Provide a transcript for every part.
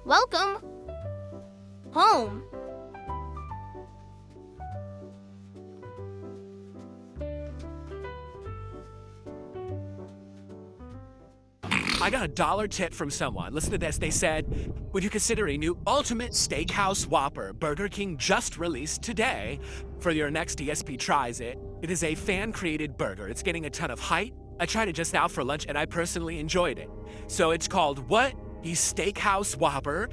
Welcome home. I got a dollar tip from someone. Listen to this. They said, would you consider a new Ultimate Steakhouse Whopper Burger King just released today for your next DSP tries it? It is a fan-created burger. It's getting a ton of hype. I tried it just now for lunch and I personally enjoyed it. So it's called what? The Steakhouse Whopper.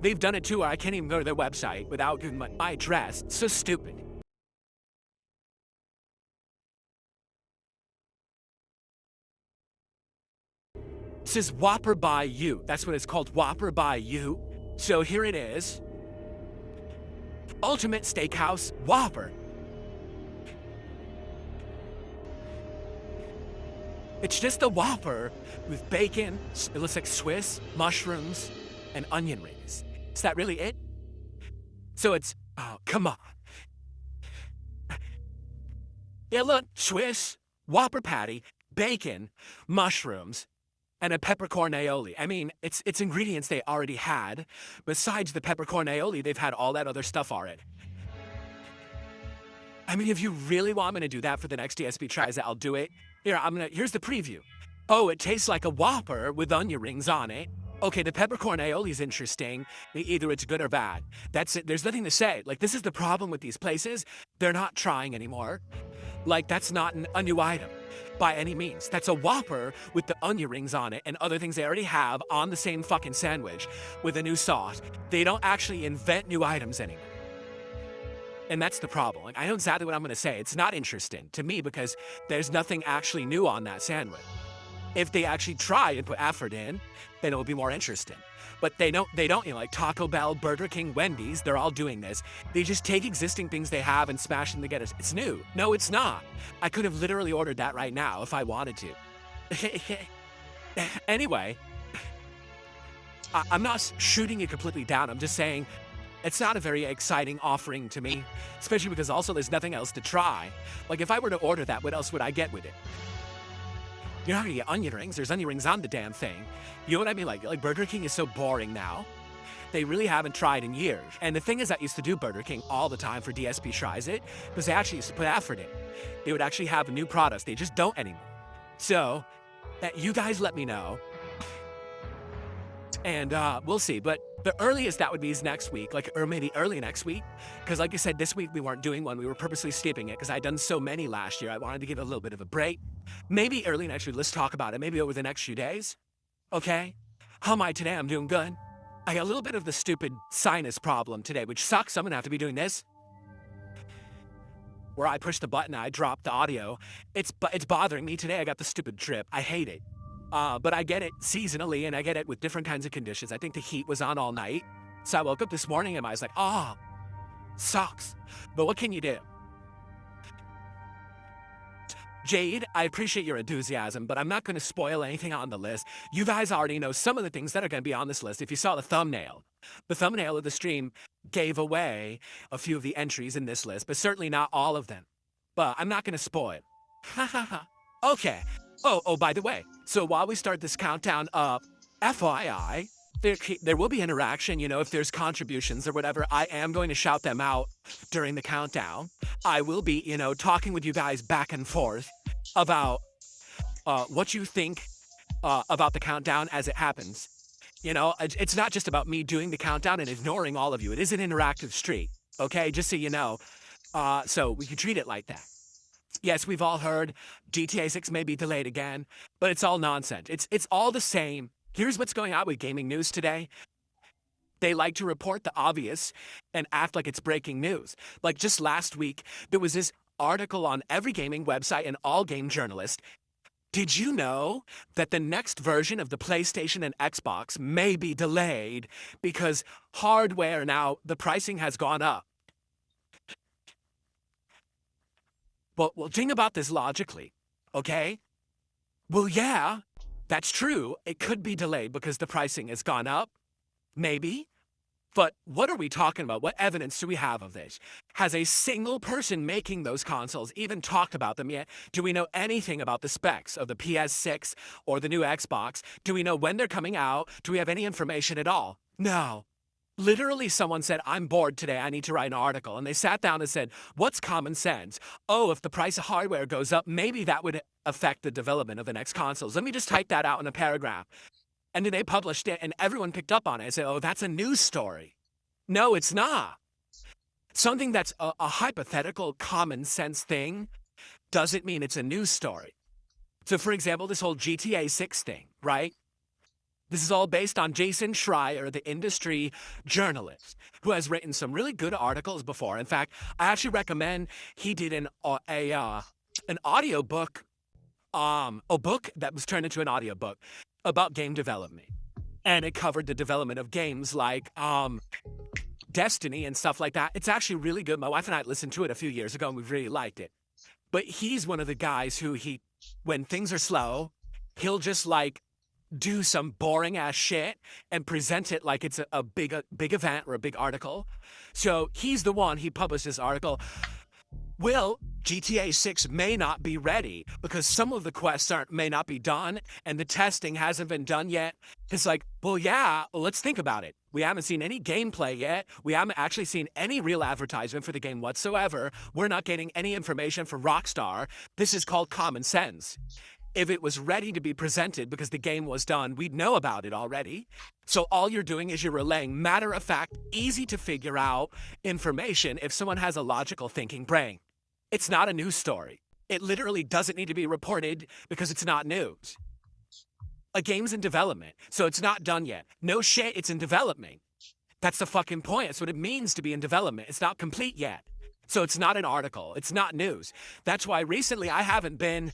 They've done it too. I can't even go to their website without giving my address. It's so stupid. It says Whopper by you. That's what it's called, Whopper by you. So here it is. Ultimate Steakhouse Whopper. It's just a Whopper with bacon, it looks like Swiss, mushrooms, and onion rings. Is that really it? So it's, oh, come on. Yeah, look, Swiss, Whopper patty, bacon, mushrooms, and a peppercorn aioli. I mean, it's ingredients they already had. Besides the peppercorn aioli, they've had all that other stuff already. I mean, if you really want me to do that for the next DSP tries it, I'll do it. Here, here's the preview. Oh, it tastes like a Whopper with onion rings on it. Okay, the peppercorn aioli is interesting. Either it's good or bad. That's it. There's nothing to say. Like, this is the problem with these places. They're not trying anymore. Like, that's not a new item by any means. That's a Whopper with the onion rings on it and other things they already have on the same fucking sandwich with a new sauce. They don't actually invent new items anymore. And that's the problem. Like, I know exactly what I'm going to say. It's not interesting to me because there's nothing actually new on that sandwich. If they actually try and put effort in, then it will be more interesting. But they don't, you know, like Taco Bell, Burger King, Wendy's, they're all doing this. They just take existing things they have and smash them together. It's new. No, it's not. I could have literally ordered that right now if I wanted to. Anyway, I'm not shooting it completely down. I'm just saying it's not a very exciting offering to me, especially because also there's nothing else to try. Like, if I were to order that, what else would I get with it? You're not gonna get onion rings. There's onion rings on the damn thing. You know what I mean? Like Burger King is so boring now. They really haven't tried in years. And the thing is, that used to do Burger King all the time for DSP Tries It, because they actually used to put effort in. They would actually have new products. They just don't anymore. So, you guys let me know. And we'll see. But the earliest that would be is next week, or maybe early next week. Because like I said, this week we weren't doing one. We were purposely skipping it because I'd done so many last year. I wanted to give it a little bit of a break. Maybe early next week, let's talk about it. Maybe over the next few days. Okay? How am I today? I'm doing good. I got a little bit of the stupid sinus problem today, which sucks. I'm going to have to be doing this. Where I push the button, I drop the audio. It's bothering me today. I got the stupid drip. I hate it. But I get it seasonally, and I get it with different kinds of conditions. I think the heat was on all night. So I woke up this morning and I was like, oh, sucks. But what can you do? Jade, I appreciate your enthusiasm, but I'm not going to spoil anything on the list. You guys already know some of the things that are going to be on this list. If you saw the thumbnail of the stream gave away a few of the entries in this list, but certainly not all of them. But I'm not going to spoil. Ha ha ha. Okay. Oh, by the way, so while we start this countdown up, FYI, there will be interaction, you know, if there's contributions or whatever, I am going to shout them out during the countdown. I will be, you know, talking with you guys back and forth about what you think about the countdown as it happens. You know, it's not just about me doing the countdown and ignoring all of you. It is an interactive stream, okay? Just so you know. So we can treat it like that. Yes, we've all heard GTA 6 may be delayed again, but it's all nonsense. It's all the same. Here's what's going on with gaming news today. They like to report the obvious and act like it's breaking news. Like just last week, there was this article on every gaming website and all game journalists. Did you know that the next version of the PlayStation and Xbox may be delayed because hardware now, the pricing has gone up? Well, think about this logically, okay? Well, yeah, that's true. It could be delayed because the pricing has gone up. Maybe. But what are we talking about? What evidence do we have of this? Has a single person making those consoles even talked about them yet? Do we know anything about the specs of the PS6 or the new Xbox? Do we know when they're coming out? Do we have any information at all? No. Literally, someone said, I'm bored today, I need to write an article. And they sat down and said, what's common sense? Oh, if the price of hardware goes up, maybe that would affect the development of the next consoles. Let me just type that out in a paragraph. And then they published it, and everyone picked up on it and said, oh, that's a news story. No, it's not. Something that's a hypothetical, common sense thing doesn't mean it's a news story. So, for example, this whole GTA 6 thing, right? This is all based on Jason Schreier, the industry journalist, who has written some really good articles before. In fact, I actually recommend he did an audio book, a book that was turned into an audio book about game development. And it covered the development of games like Destiny and stuff like that. It's actually really good. My wife and I listened to it a few years ago and we really liked it. But he's one of the guys who when things are slow, he'll just like do some boring ass shit and present it like it's a big event or a big article. So he published this article. Well, GTA 6 may not be ready because some of the quests may not be done and the testing hasn't been done yet. It's like, well, yeah, let's think about it. We haven't seen any gameplay yet. We haven't actually seen any real advertisement for the game whatsoever. We're not getting any information from Rockstar. This is called common sense. If it was ready to be presented because the game was done, we'd know about it already. So all you're doing is you're relaying matter-of-fact, easy-to-figure out information if someone has a logical thinking brain. It's not a news story. It literally doesn't need to be reported because it's not news. A game's in development, so it's not done yet. No shit, it's in development. That's the fucking point. It's what it means to be in development. It's not complete yet. So it's not an article. It's not news. That's why recently I haven't been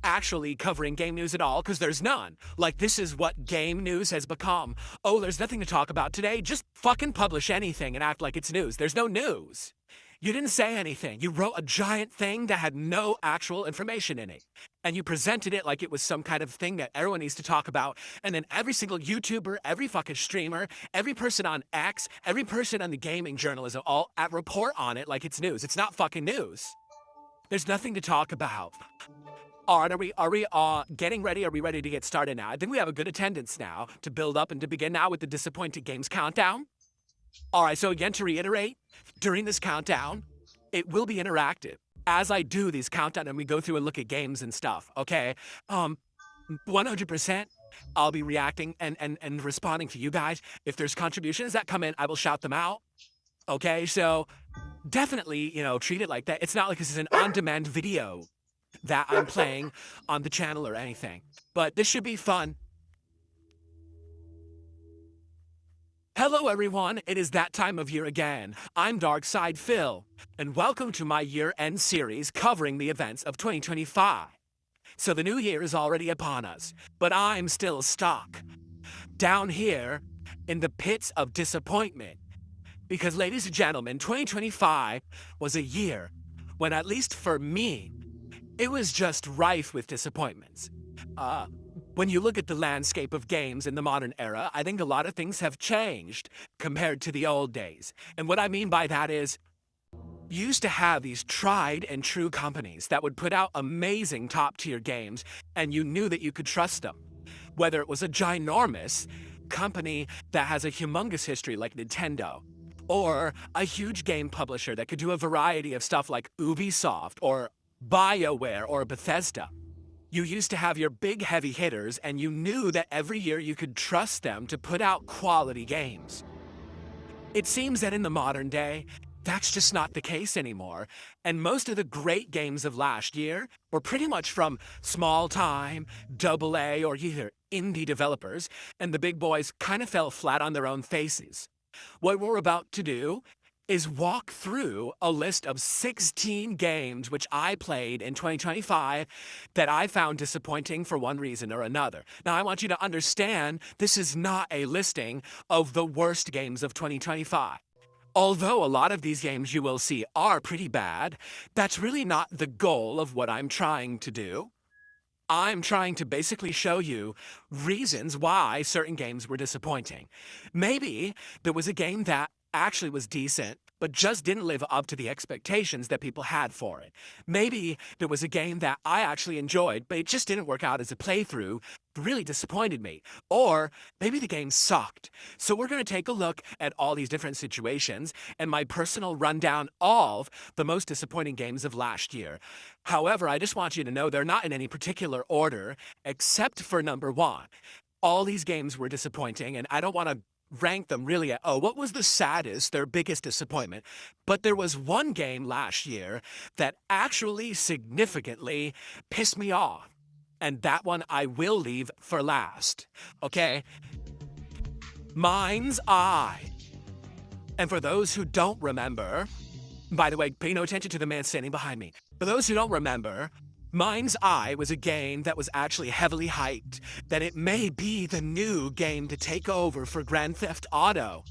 actually covering game news at all because there's none. Like, this is what game news has become. Oh, there's nothing to talk about today. Just fucking publish anything and act like it's news. There's no news. You didn't say anything. You wrote a giant thing that had no actual information in it. And you presented it like it was some kind of thing that everyone needs to talk about. And then every single YouTuber, every fucking streamer, every person on X, every person on the gaming journalism all report on it like it's news. It's not fucking news. There's nothing to talk about. All right, are we getting ready? Are we ready to get started now? I think we have a good attendance now to build up and to begin now with the Disappointed Games countdown. All right, so again, to reiterate, during this countdown, it will be interactive. As I do these countdown and we go through and look at games and stuff, okay? 100%, I'll be reacting and responding to you guys. If there's contributions that come in, I will shout them out. Okay, so definitely, treat it like that. It's not like this is an on-demand video that I'm playing on the channel or anything. But this should be fun. Hello everyone, it is that time of year again. I'm Darkside Phil, and welcome to my year-end series covering the events of 2025. So the new year is already upon us, but I'm still stuck down here in the pits of disappointment. Because ladies and gentlemen, 2025 was a year when, at least for me, it was just rife with disappointments. When you look at the landscape of games in the modern era, I think a lot of things have changed compared to the old days. And what I mean by that is, you used to have these tried and true companies that would put out amazing top-tier games, and you knew that you could trust them. Whether it was a ginormous company that has a humongous history like Nintendo, or a huge game publisher that could do a variety of stuff like Ubisoft, or BioWare, or Bethesda. You used to have your big heavy hitters, and you knew that every year you could trust them to put out quality games. It seems that in the modern day, that's just not the case anymore, and most of the great games of last year were pretty much from small-time, AA, or either indie developers, and the big boys kind of fell flat on their own faces. What we're about to do is walk through a list of 16 games which I played in 2025 that I found disappointing for one reason or another. Now, I want you to understand this is not a listing of the worst games of 2025. Although a lot of these games you will see are pretty bad, that's really not the goal of what I'm trying to do. I'm trying to basically show you reasons why certain games were disappointing. Maybe there was a game that actually was decent, but just didn't live up to the expectations that people had for it. Maybe there was a game that I actually enjoyed, but it just didn't work out as a playthrough, really disappointed me. Or maybe the game sucked. So we're going to take a look at all these different situations and my personal rundown of the most disappointing games of last year. However, I just want you to know they're not in any particular order, except for number one. All these games were disappointing, and I don't want to rank them really at, oh, what was the saddest, their biggest disappointment? But there was one game last year that actually significantly pissed me off. And that one I will leave for last. Okay? Mind's Eye. And for those who don't remember, by the way, pay no attention to the man standing behind me. For those who don't remember, Mind's Eye was a game that was actually heavily hyped, that it may be the new game to take over for Grand Theft Auto.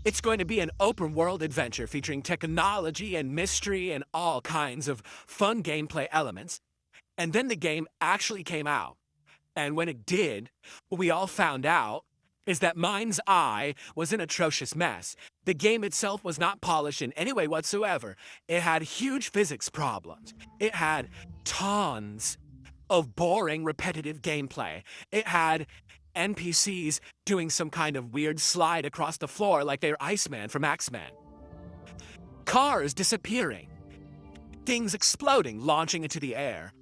It's going to be an open world adventure featuring technology and mystery and all kinds of fun gameplay elements. And then the game actually came out. And when it did, what we all found out is that Mind's Eye was an atrocious mess. The game itself was not polished in any way whatsoever. It had huge physics problems. It had tons of boring, repetitive gameplay. It had NPCs doing some kind of weird slide across the floor like they're Iceman from X-Men. Cars disappearing. Things exploding, launching into the air.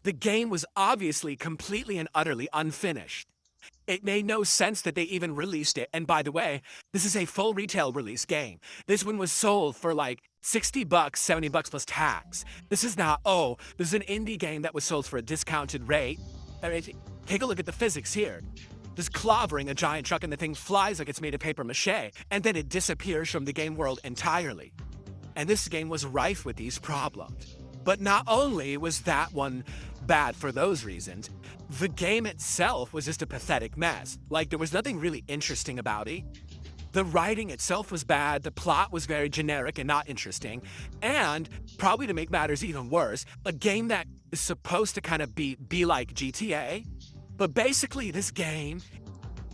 The game was obviously completely and utterly unfinished. It made no sense that they even released it. And by the way, this is a full retail release game. This one was sold for like $60, $70 plus tax. This is not, oh, this is an indie game that was sold for a discounted rate. I mean, take a look at the physics here. This clobbering a giant truck and the thing flies like it's made of paper mache, and then it disappears from the game world entirely. And this game was rife with these problems. But not only was that one bad for those reasons, the game itself was just a pathetic mess. Like, there was nothing really interesting about it. The writing itself was bad, the plot was very generic and not interesting, and, probably to make matters even worse, a game that is supposed to kind of be like GTA, but basically this game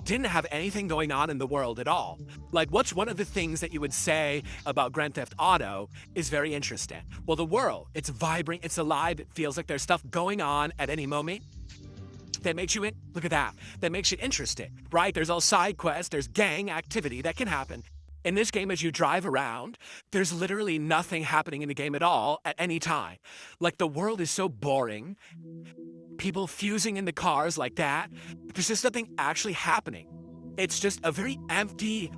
didn't have anything going on in the world at all. Like, what's one of the things that you would say about Grand Theft Auto is very interesting? Well, the world, it's vibrant, it's alive, it feels like there's stuff going on at any moment. That makes you look at that. That makes you interested, right? There's all side quests, there's gang activity that can happen. In this game, as you drive around, there's literally nothing happening in the game at all at any time. Like, the world is so boring. People fusing in the cars like that. There's just nothing actually happening. It's just a very empty,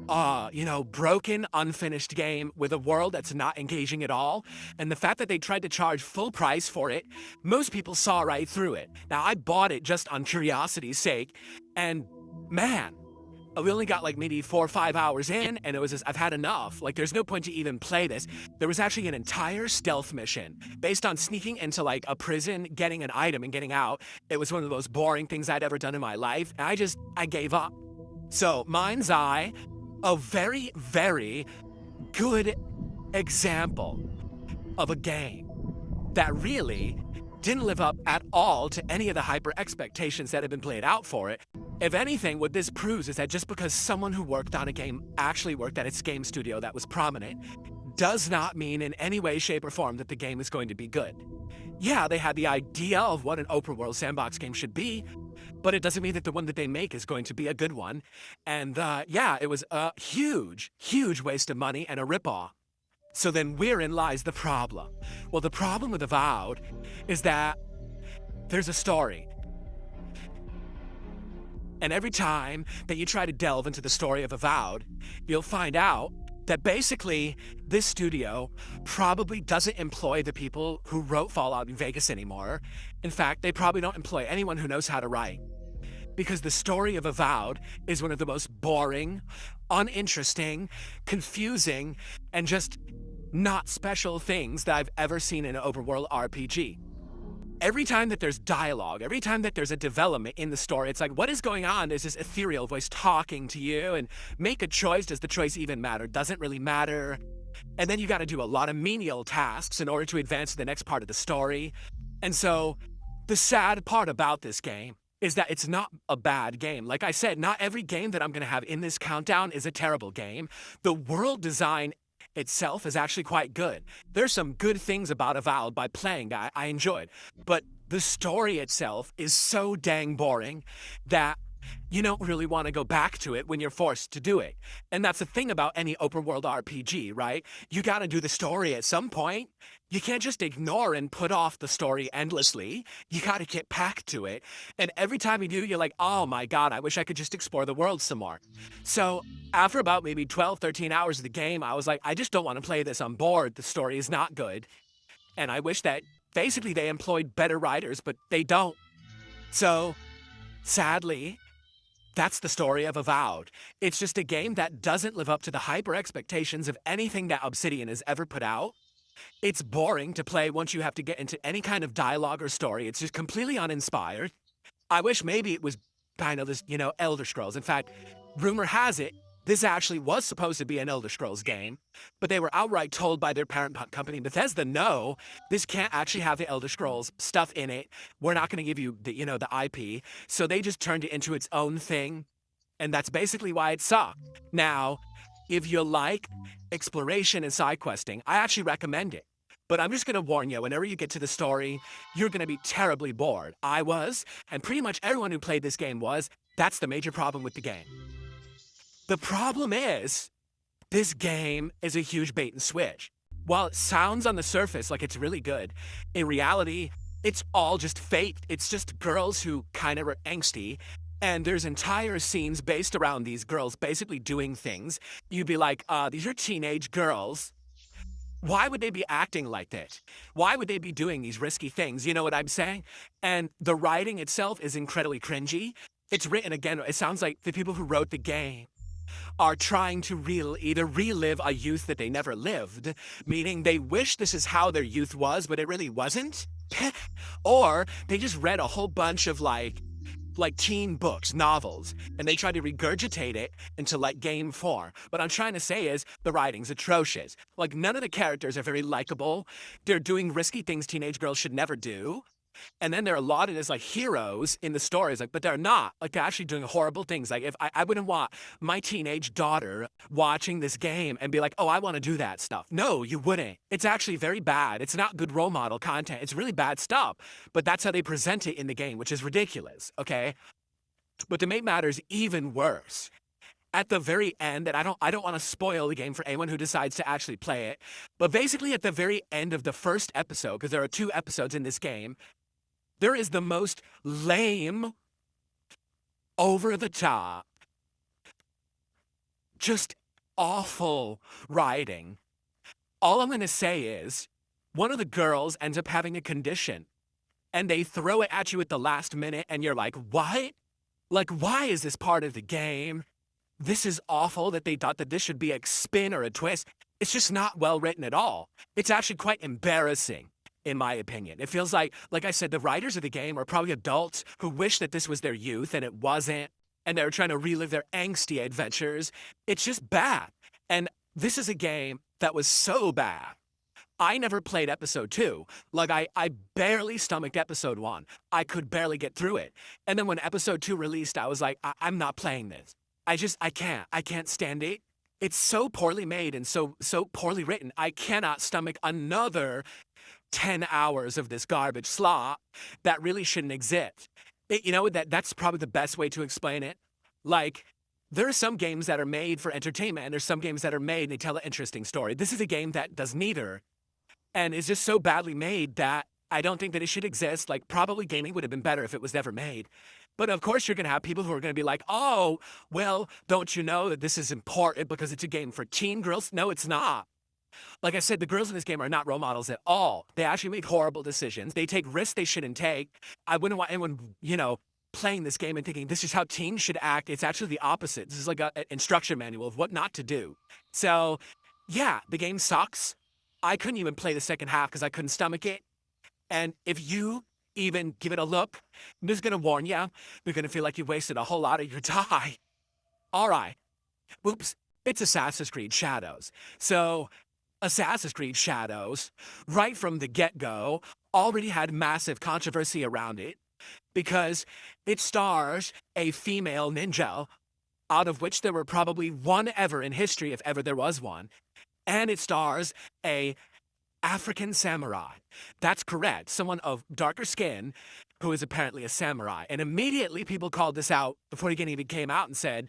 broken, unfinished game with a world that's not engaging at all. And the fact that they tried to charge full price for it, most people saw right through it. Now, I bought it just on curiosity's sake, and man, we only got like maybe 4 or 5 hours in, and it was just, I've had enough. Like, there's no point to even play this. There was actually an entire stealth mission based on sneaking into like a prison, getting an item and getting out. It was one of the most boring things I'd ever done in my life. And I gave up. So, Mind's Eye, a very, very good example of a game that really didn't live up at all to any of the hyper expectations that had been played out for it. If anything, what this proves is that just because someone who worked on a game actually worked at its game studio that was prominent, does not mean in any way, shape, or form that the game is going to be good. Yeah, they had the idea of what an open world sandbox game should be, but it doesn't mean that the one that they make is going to be a good one. And yeah, it was a huge, huge waste of money and a ripoff. So then wherein lies the problem? Well, the problem with Avowed is that there's a story. And every time that you try to delve into the story of Avowed, you'll find out that basically this studio probably doesn't employ the people who wrote Fallout New Vegas anymore. In fact, they probably don't employ anyone who knows how to write. Because the story of Avowed is one of the most boring, uninteresting, confusing, and just not special things that I've ever seen in an overworld RPG. Every time that there's dialogue, every time that there's a development in the story, it's like, what is going on? There's this ethereal voice talking to you, and make a choice. Does the choice even matter? Doesn't really matter. And then you got to do a lot of menial tasks in order to advance to the next part of the story. And so The sad part about this game is that it's not a bad game. Like I said, not every game that I'm going to have in this countdown is a terrible game. The world design itself is actually quite good. There's some good things about Avowed by playing I enjoyed, but the story itself is so dang boring that you don't really want to go back to it when you're forced to do it. And that's the thing about any open world RPG, right? You got to do the story at some point. You can't just ignore and put off the story endlessly. You got to get back to it. And every time you do, you're like, oh my God, I wish I could just explore the world some more. So after about maybe 12, 13 hours of the game, I was like, I just don't want to play this. I'm bored. The story is not good. And I wish that basically they employed better writers, but they don't. So sadly, that's the story of Avowed. It's just a game that doesn't live up to the hyper expectations of anything that Obsidian has ever put out. It's boring to play once you have to get into any kind of dialogue or story. It's just completely uninspired. I wish maybe it was kind of this, Elder Scrolls. In fact, rumor has it, this actually was supposed to be an Elder Scrolls game, but they were outright told by their parent company, Bethesda, no, this can't actually have the Elder Scrolls stuff in it. We're not going to give you the IP. So they just turned it into its own thing. And that's basically why it sucked. Now, if you like exploration and side questing, I actually recommend it. But I'm just going to warn you, whenever you get to the story, you're going to be terribly bored. I was, and pretty much everyone who played this game was. That's the major problem with the game. The problem is, this game is a huge bait and switch. While it sounds on the surface like it's really good, in reality, it's all just fake. It's just girls who kind of are angsty, and there's entire scenes based around these girls basically doing things. You'd be like, these are teenage girls. Why would they be acting like this? Why would they be doing these risky things? You know what I'm saying? And the writing itself is incredibly cringy. It's written, again, it sounds like the people who wrote the game are trying to either relive a youth that they never lived, meaning they wish this is how their youth was, but it really wasn't. Or they just read a whole bunch of like teen books, novels, and they try to regurgitate it into game form. What I'm trying to say is the writing's atrocious. Like, none of the characters are very likable. They're doing risky things teenage girls should never do. And then they're lauded as heroes in the stories, but they're not. They're actually doing horrible things. If I wouldn't want my teenage daughter watching this game and be like, oh, I want to do that stuff. No, you wouldn't. It's actually very bad. It's not good role model content. It's really bad stuff. But that's how they present it in the game, which is ridiculous, okay? But to make matters even worse, at the very end, and I don't want to spoil the game for anyone who decides to actually play it, but basically at the very end of the first episode, because there are 2 episodes in this game, there is the most lame, over-the-top, just awful writing. All I'm going to say is, one of the girls ends up having a condition, and they throw it at you at the last minute, and you're like, what? Why is this part of the game? This is awful that they thought that this should be a spin or a twist. It's just not well written at all. It's actually quite embarrassing, in my opinion. It feels like I said, the writers of the game are probably adults who wish that this was their youth and it wasn't, and they were trying to relive their angsty adventures. It's just bad. And this is a game that was so bad. I never played episode 2. I barely stomached episode 1. I could barely get through it. And then when episode 2 released, I was like, I'm not playing this. I can't stand it. It's so poorly made and so poorly written. I cannot stomach another 10 hours of this garbage slop that really shouldn't exist. That's probably the best way to explain it. There are some games that are made for entertainment, and there's some games that are made and they tell an interesting story. This is a game that does neither, and is just so badly made that I don't think that it should exist. Probably gaming would have been better if it was never made. But of course, you're going to have people who are going to be like, oh, well, don't you know that this is important because it's a game for teen girls? No, it's not. Like I said, the girls in this game are not role models at all. They actually make horrible decisions. They take risks they shouldn't take. I wouldn't want anyone, playing this game and thinking this is how teens should act. It's actually the opposite. This is like an instruction manual of what not to do. So, yeah, the game sucks. I couldn't even play the second half because I couldn't stomach it. And if you even give it a look, I'm just going to warn you, you're going to feel like you wasted a whole lot of your time. All right. Whoops. It's Assassin's Creed Shadows. So, Assassin's Creed Shadows, right from the get-go, already had massive controversy around it because it stars a female ninja, out of which there were probably one ever in history, if ever there was one, and it stars a African samurai. That's correct. Someone of darker skin who is apparently a samurai. And immediately people called this out before it even came out and said,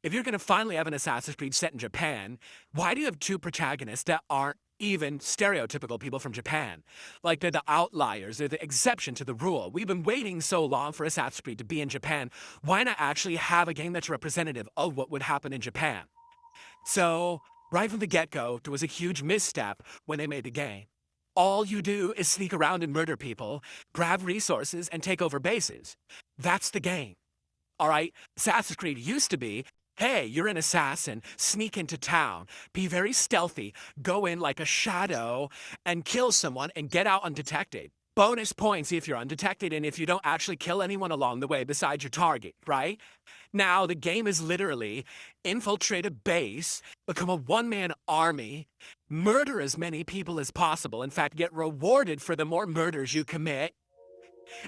if you're going to finally have an Assassin's Creed set in Japan, why do you have two protagonists that aren't even stereotypical people from Japan? Like, they're the outliers, they're the exception to the rule. We've been waiting so long for Assassin's Creed to be in Japan. Why not actually have a game that's representative of what would happen in Japan? So, right from the get-go, there was a huge misstep when they made the game. All you do is sneak around and murder people, grab resources, and take over bases. That's the game. All right? Assassin's Creed used to be, hey, you're an assassin, sneak into town, be very stealthy, go in like a shadow, and kill someone and get out undetected. Bonus points if you're undetected and if you don't actually kill anyone along the way besides your target, right? Now, the game is literally infiltrate a base, become a one-man army, murder as many people as possible, in fact, get rewarded for the more murders you commit,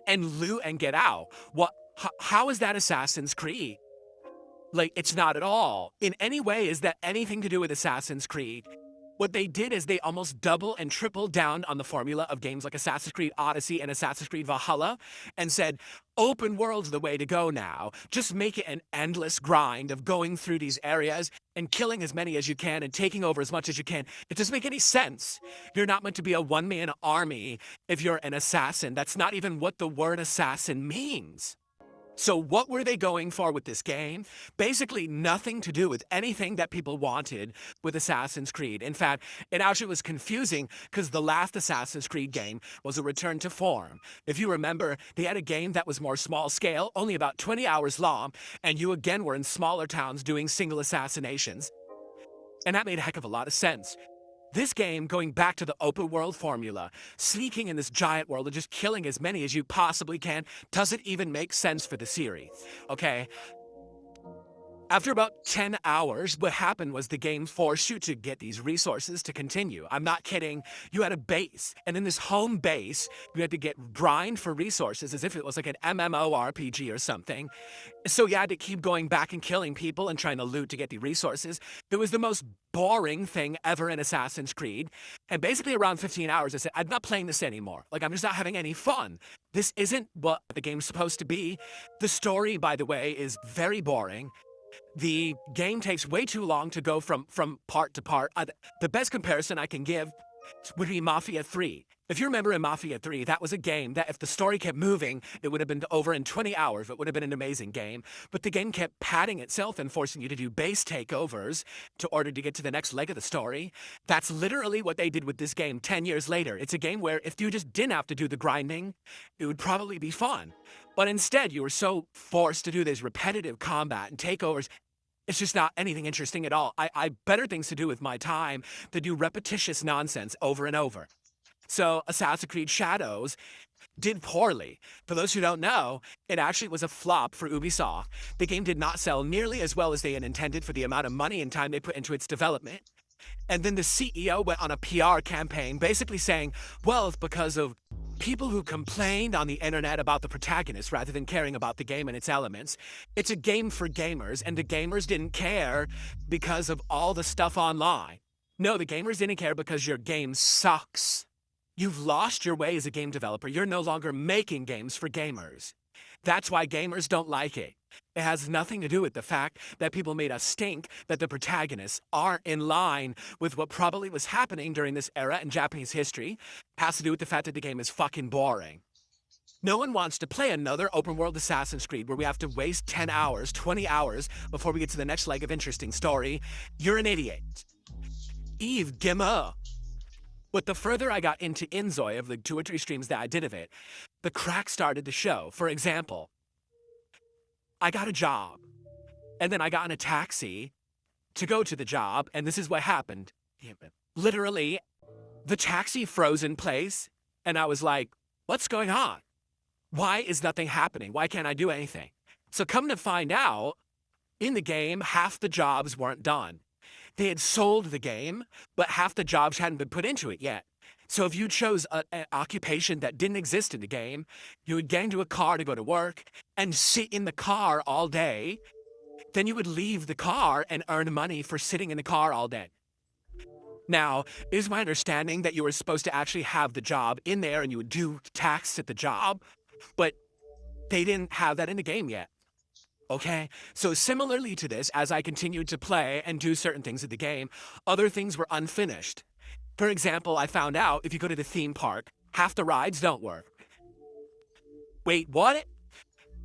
and loot and get out. How is that Assassin's Creed? Like, it's not at all. In any way, is that anything to do with Assassin's Creed? What they did is they almost double and triple down on the formula of games like Assassin's Creed Odyssey and Assassin's Creed Valhalla and said, open world's the way to go now. Just make it an endless grind of going through these areas and killing as many as you can and taking over as much as you can. It doesn't make any sense. You're not meant to be a one-man army if you're an assassin. That's not even what the word assassin means. So what were they going for with this game? Basically nothing to do with anything that people wanted with Assassin's Creed. In fact, it actually was confusing because the last Assassin's Creed game was a return to form. If you remember, they had a game that was more small scale, only about 20 hours long, and you again were in smaller towns doing single assassinations. And that made a heck of a lot of sense. This game, going back to the open world formula, sneaking in this giant world and just killing as many as you possibly can, doesn't even make sense for the series, okay? After about 10 hours, what happened was the game forced you to get these resources to continue. I'm not kidding. You had a base, and in this home base, you had to grind for resources as if it was like an MMORPG or something. So you had to keep going back and killing people and trying to loot to get the resources. It was the most boring thing ever in Assassin's Creed. And basically around 15 hours, I said, I'm not playing this anymore. Like, I'm just not having any fun. This isn't what the game's supposed to be. The story, by the way, is very boring. The game takes way too long to go from part to part. The best comparison I can give would be Mafia 3. If you remember in Mafia 3, that was a game that if the story kept moving, it would have been over in 20 hours. It would have been an amazing game. But the game kept padding itself and forcing you to do base takeovers in order to get to the next leg of the story. That's literally what they did with this game 10 years later. It's a game where if you just didn't have to do the grinding, it would probably be fun. But instead, you were so forced to do this repetitive combat and takeovers. It's just not anything interesting at all. I better things to do with my time than do repetitious nonsense over and over. So Assassin's Creed Shadows did poorly. For those who don't know, it actually was a flop for Ubisoft. The game did not sell nearly as well as they had intended for the amount of money and time they put into its development. And then the CEO went on a PR campaign basically saying, well, it's because of people who complained on the internet about the protagonist rather than caring about the game and its elements. It's a game for gamers, and the gamers didn't care because of all the stuff online. No, the gamers didn't care because your game sucks. You've lost your way as a game developer. You're no longer making games for gamers. That's why gamers don't like it. It has nothing to do with the fact that people made us stink that the protagonists aren't in line with what probably was happening during this era in Japanese history. It has to do with the fact that the game is fucking boring. No one wants to play another open-world Assassin's Creed where we have to waste 10 hours, 20 hours before we get to the next leg of interesting story. You're an idiot. Yves Guillemot. But the further I got into Inzoi of the 2 or 3 streams that I did of it, the crack started to show. For example, I got a job, and then I got in a taxi to go to the job, and this is what happened. Literally, the taxi froze in place, and I was like, what's going on? Why is nothing happening? Why can't I do anything? So come to find out, in the game, half the jobs weren't done. They had sold the game, but half the jobs hadn't been put into it yet. So if you chose an occupation that didn't exist in the game, you would get into a car to go to work and sit in the car all day. Then you would leave the car and earn money for sitting in the car all day. Now, it is my understanding that you were supposed to actually have the job in there and you would do tasks at the job, but they didn't have that in the game yet. Okay? So similarly to this, as I continued to play and do certain things in the game, other things were unfinished. For example, I found out if you go to the theme park, half the rides don't work. Wait, what?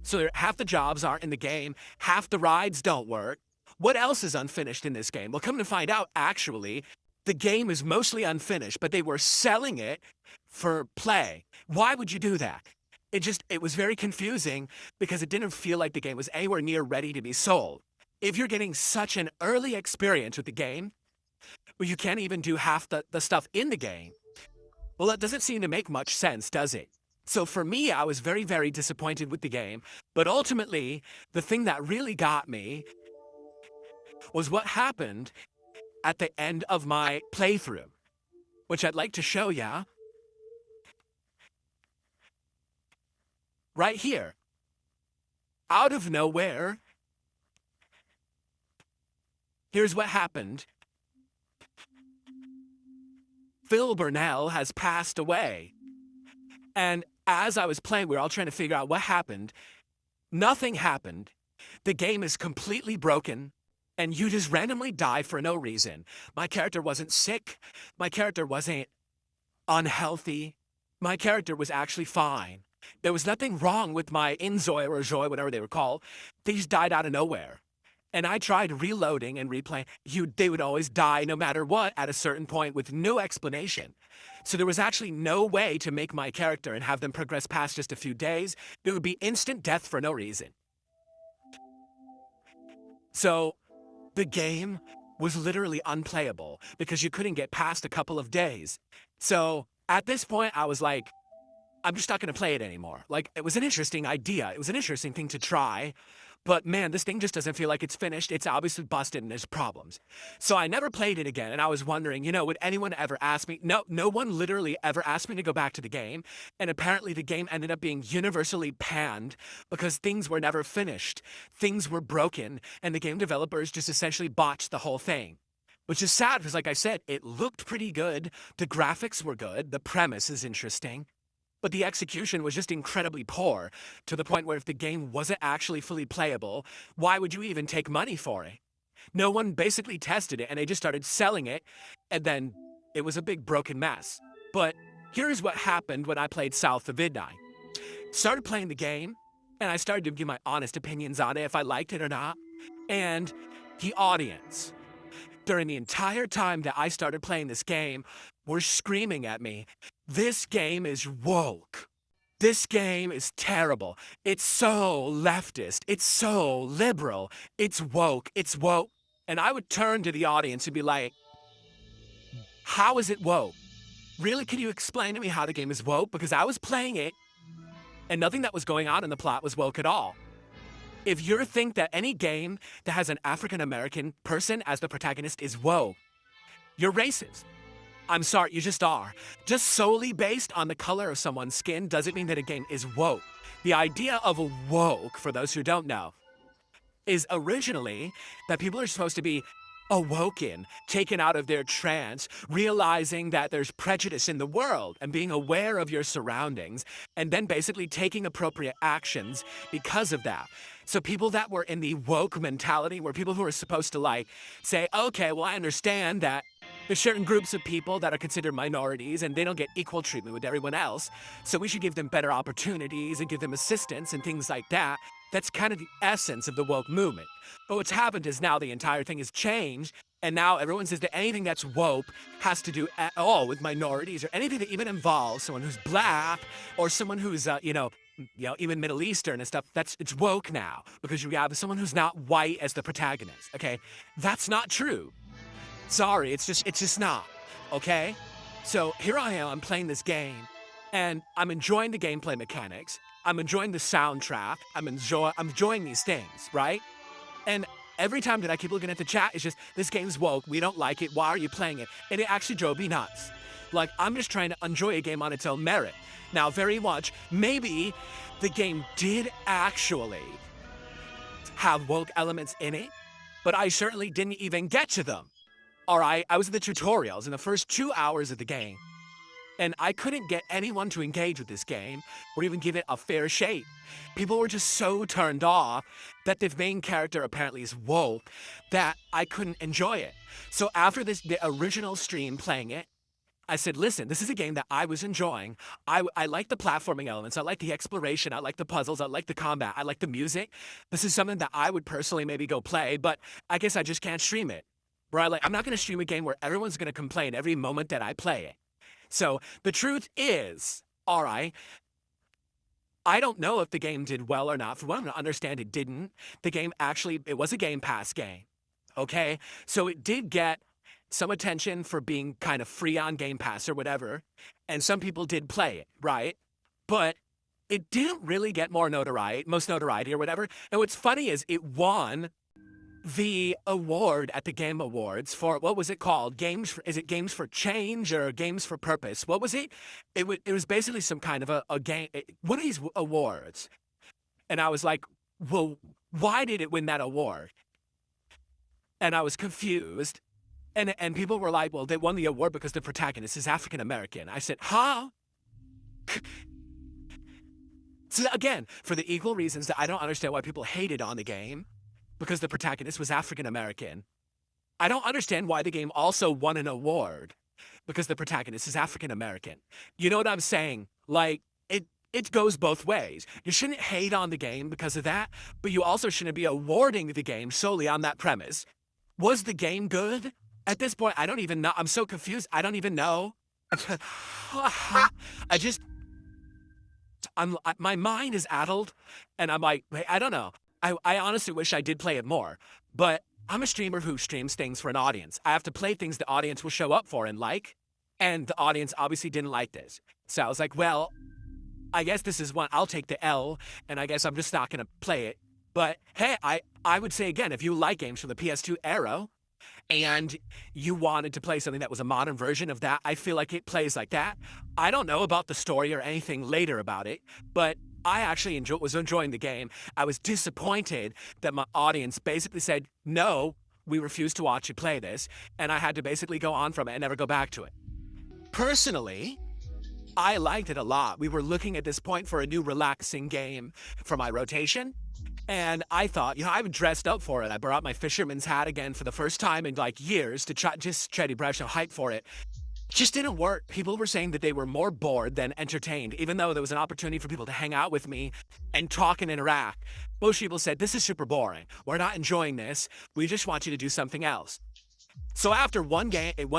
So half the jobs aren't in the game, half the rides don't work. What else is unfinished in this game? Well, come to find out, actually, the game is mostly unfinished, but they were selling it for play. Why would you do that? It was very confusing because it didn't feel like the game was anywhere near ready to be sold. If you're getting such an early experience with the game, where you can't even do half the stuff in the game, well, that doesn't seem to make much sense, does it? So for me, I was very, very disappointed with the game, but ultimately, the thing that really got me was what happened at the end of my playthrough, which I'd like to show ya right here. Out of nowhere, here's what happened. Phil Burnell has passed away. And as I was playing, we were all trying to figure out what happened. Nothing happened. The game is completely broken, and you just randomly die for no reason. My character wasn't sick. My character wasn't unhealthy. My character was actually fine. There was nothing wrong with my Inzoi or Joy, whatever they were called. They just died out of nowhere. And I tried reloading and replaying. They would always die no matter what at a certain point with no explanation. So there was actually no way to make my character and have them progress past just a few days. It would be instant death for no reason. So the game was literally unplayable because you couldn't get past a couple of days. So at this point, I was like, I'm just not going to play it anymore. Like, it was an interesting idea. It was an interesting thing to try. But man, this thing just doesn't feel like it's finished. It's obviously busted and there's problems. So I never played it again. And I was wondering, would anyone ever ask me? No one literally ever asked me to go back to the game. And apparently the game ended up being universally panned because things were never finished. Things were broken. And the game developers just essentially botched the whole thing. Which is sad because, like I said, it looked pretty good. The graphics were good. The premise is interesting. But the execution was just incredibly poor, to the point where if the game wasn't actually fully playable, why would you even take money for it? No one basically tested it, and they just started selling it, and then it was a big broken mess. But here's what happened when I played South of Midnight. Started playing the game, and I started to give my honest opinions on it, if I liked it or not. And the audience, during the entire time that I started playing this game, were screaming at me, "This game is woke. This game is terrible. It's so leftist. It's so liberal. It's woke. It's woke." And I would turn to the audience and be like, how is it woke? Really, can you explain to me how the game is woke? Because I was playing it, and nothing that was going on in the plot was woke at all. If you think that any game that has an African-American person as the protagonist is woke, you're racist. I'm sorry, you just are. Just solely based on the color of someone's skin doesn't mean that a game is woke. The idea of woke, for those who don't know, is originally that people are supposed to be awoken, taken out of their trance, realizing that there's prejudice in the world and being aware of your surroundings, and then basically taking appropriate actions because of that. So people that were in the woke mentality were people who were supposed to say, okay, well, I understand that there's certain groups of people that are considered minorities and they don't get equal treatment with everyone else, so we should give them better opportunities and give them assistance and things like that. That's kind of the essence of the woke movement. But what's happened is now the entire thing has changed, and now everyone says that anything that's woke has to do at all with minorities or anything that even involves someone who's black or someone who's, even Middle Eastern and stuff. It's woke now because you have someone who's not white as the protagonist. Okay, that's not true. Sorry, it's just not. Okay, so here I am. I'm playing this game, and I'm enjoying the gameplay mechanics. I'm enjoying the soundtrack. I'm enjoying these things, right? And Every time that I keep looking at the chat, it's just, this game's woke, we don't like it, why are you playing it? And it actually drove me nuts. Like, I'm just trying to enjoy a game on its own merit. Now, very much, maybe the game did actually have woke elements in it, but I certainly didn't even get to them. All right, I was in the tutorials in the first 2 hours of the game, and I couldn't get anyone to engage with this game or even give it a fair shake. People were just so turned off that the main character apparently is woke that I couldn't enjoy it. So after the original stream playing it, I said, listen, this is a game that I was enjoying. I like the platforming elements. I like the exploration. I like the puzzles. I like the combat. I like the music. This is something that I would personally maybe go play, but I guess I just can't stream it. I'm not going to stream a game where everyone's going to complain every moment that I play it. So the truth is, all right, I don't know if the game did well or not. From what I'm going to understand, it didn't. The game actually, it was a Game Pass game. Okay? So it did get some attention for being kind of free on Game Pass or whatever. And some people did play it, right? But it didn't really get most notoriety or whatever. And what's funny is it won the award at the Game Awards for, what was it called? Is it Games for Change or Games for Purpose? What was it? It was basically some kind of a game, one of these awards. And I was like, well, why did it win that award? And I was confused. And people were like, well, they won the award because the protagonist is African American. I said, huh? So again, for the equal reasons that I don't understand why people hated on the game, because the protagonist was African American. I don't understand why the game also won an award because the protagonist is African American. You know what I'm saying? Like, it goes both ways. You shouldn't hate on the game because of that, but you also shouldn't be awarding the game solely on that premise. Was the game good? At this point, I don't even know. I'm so confused. I don't even know. My mind is addled, and I'm like, I don't know. I honestly wish I did play it more, but I'm a streamer who streams things for an audience. I have to play things the audience will show up for and like, and the audience obviously didn't like this. So I was like, well, I guess this is one, I'll take the L, and I guess I'm just not going to play it. But hey, I would say again, if you like games from the PS2 era, and you wanted to play something that was a modern version of that, I feel like it plays like that. I don't know about the story or anything later about it, but I actually was enjoying the game. I was disappointed that my audience basically said, no, we refuse to watch you play this, and I had to basically go on from it and never go back to it. Personally, I liked it a lot. We were looking at this point for a new relaxing game for my rotation, and I thought, I've dressed up for it. I brought my fisherman's hat again for the first time in like years to try to brush some hype for it. Just didn't work. People were saying that they were more bored than entertained, even though there was an opportunity for people to hang out with me and talk and interact. Most people said, this is super boring. We're not enjoying this. We just want you to do something else. So after one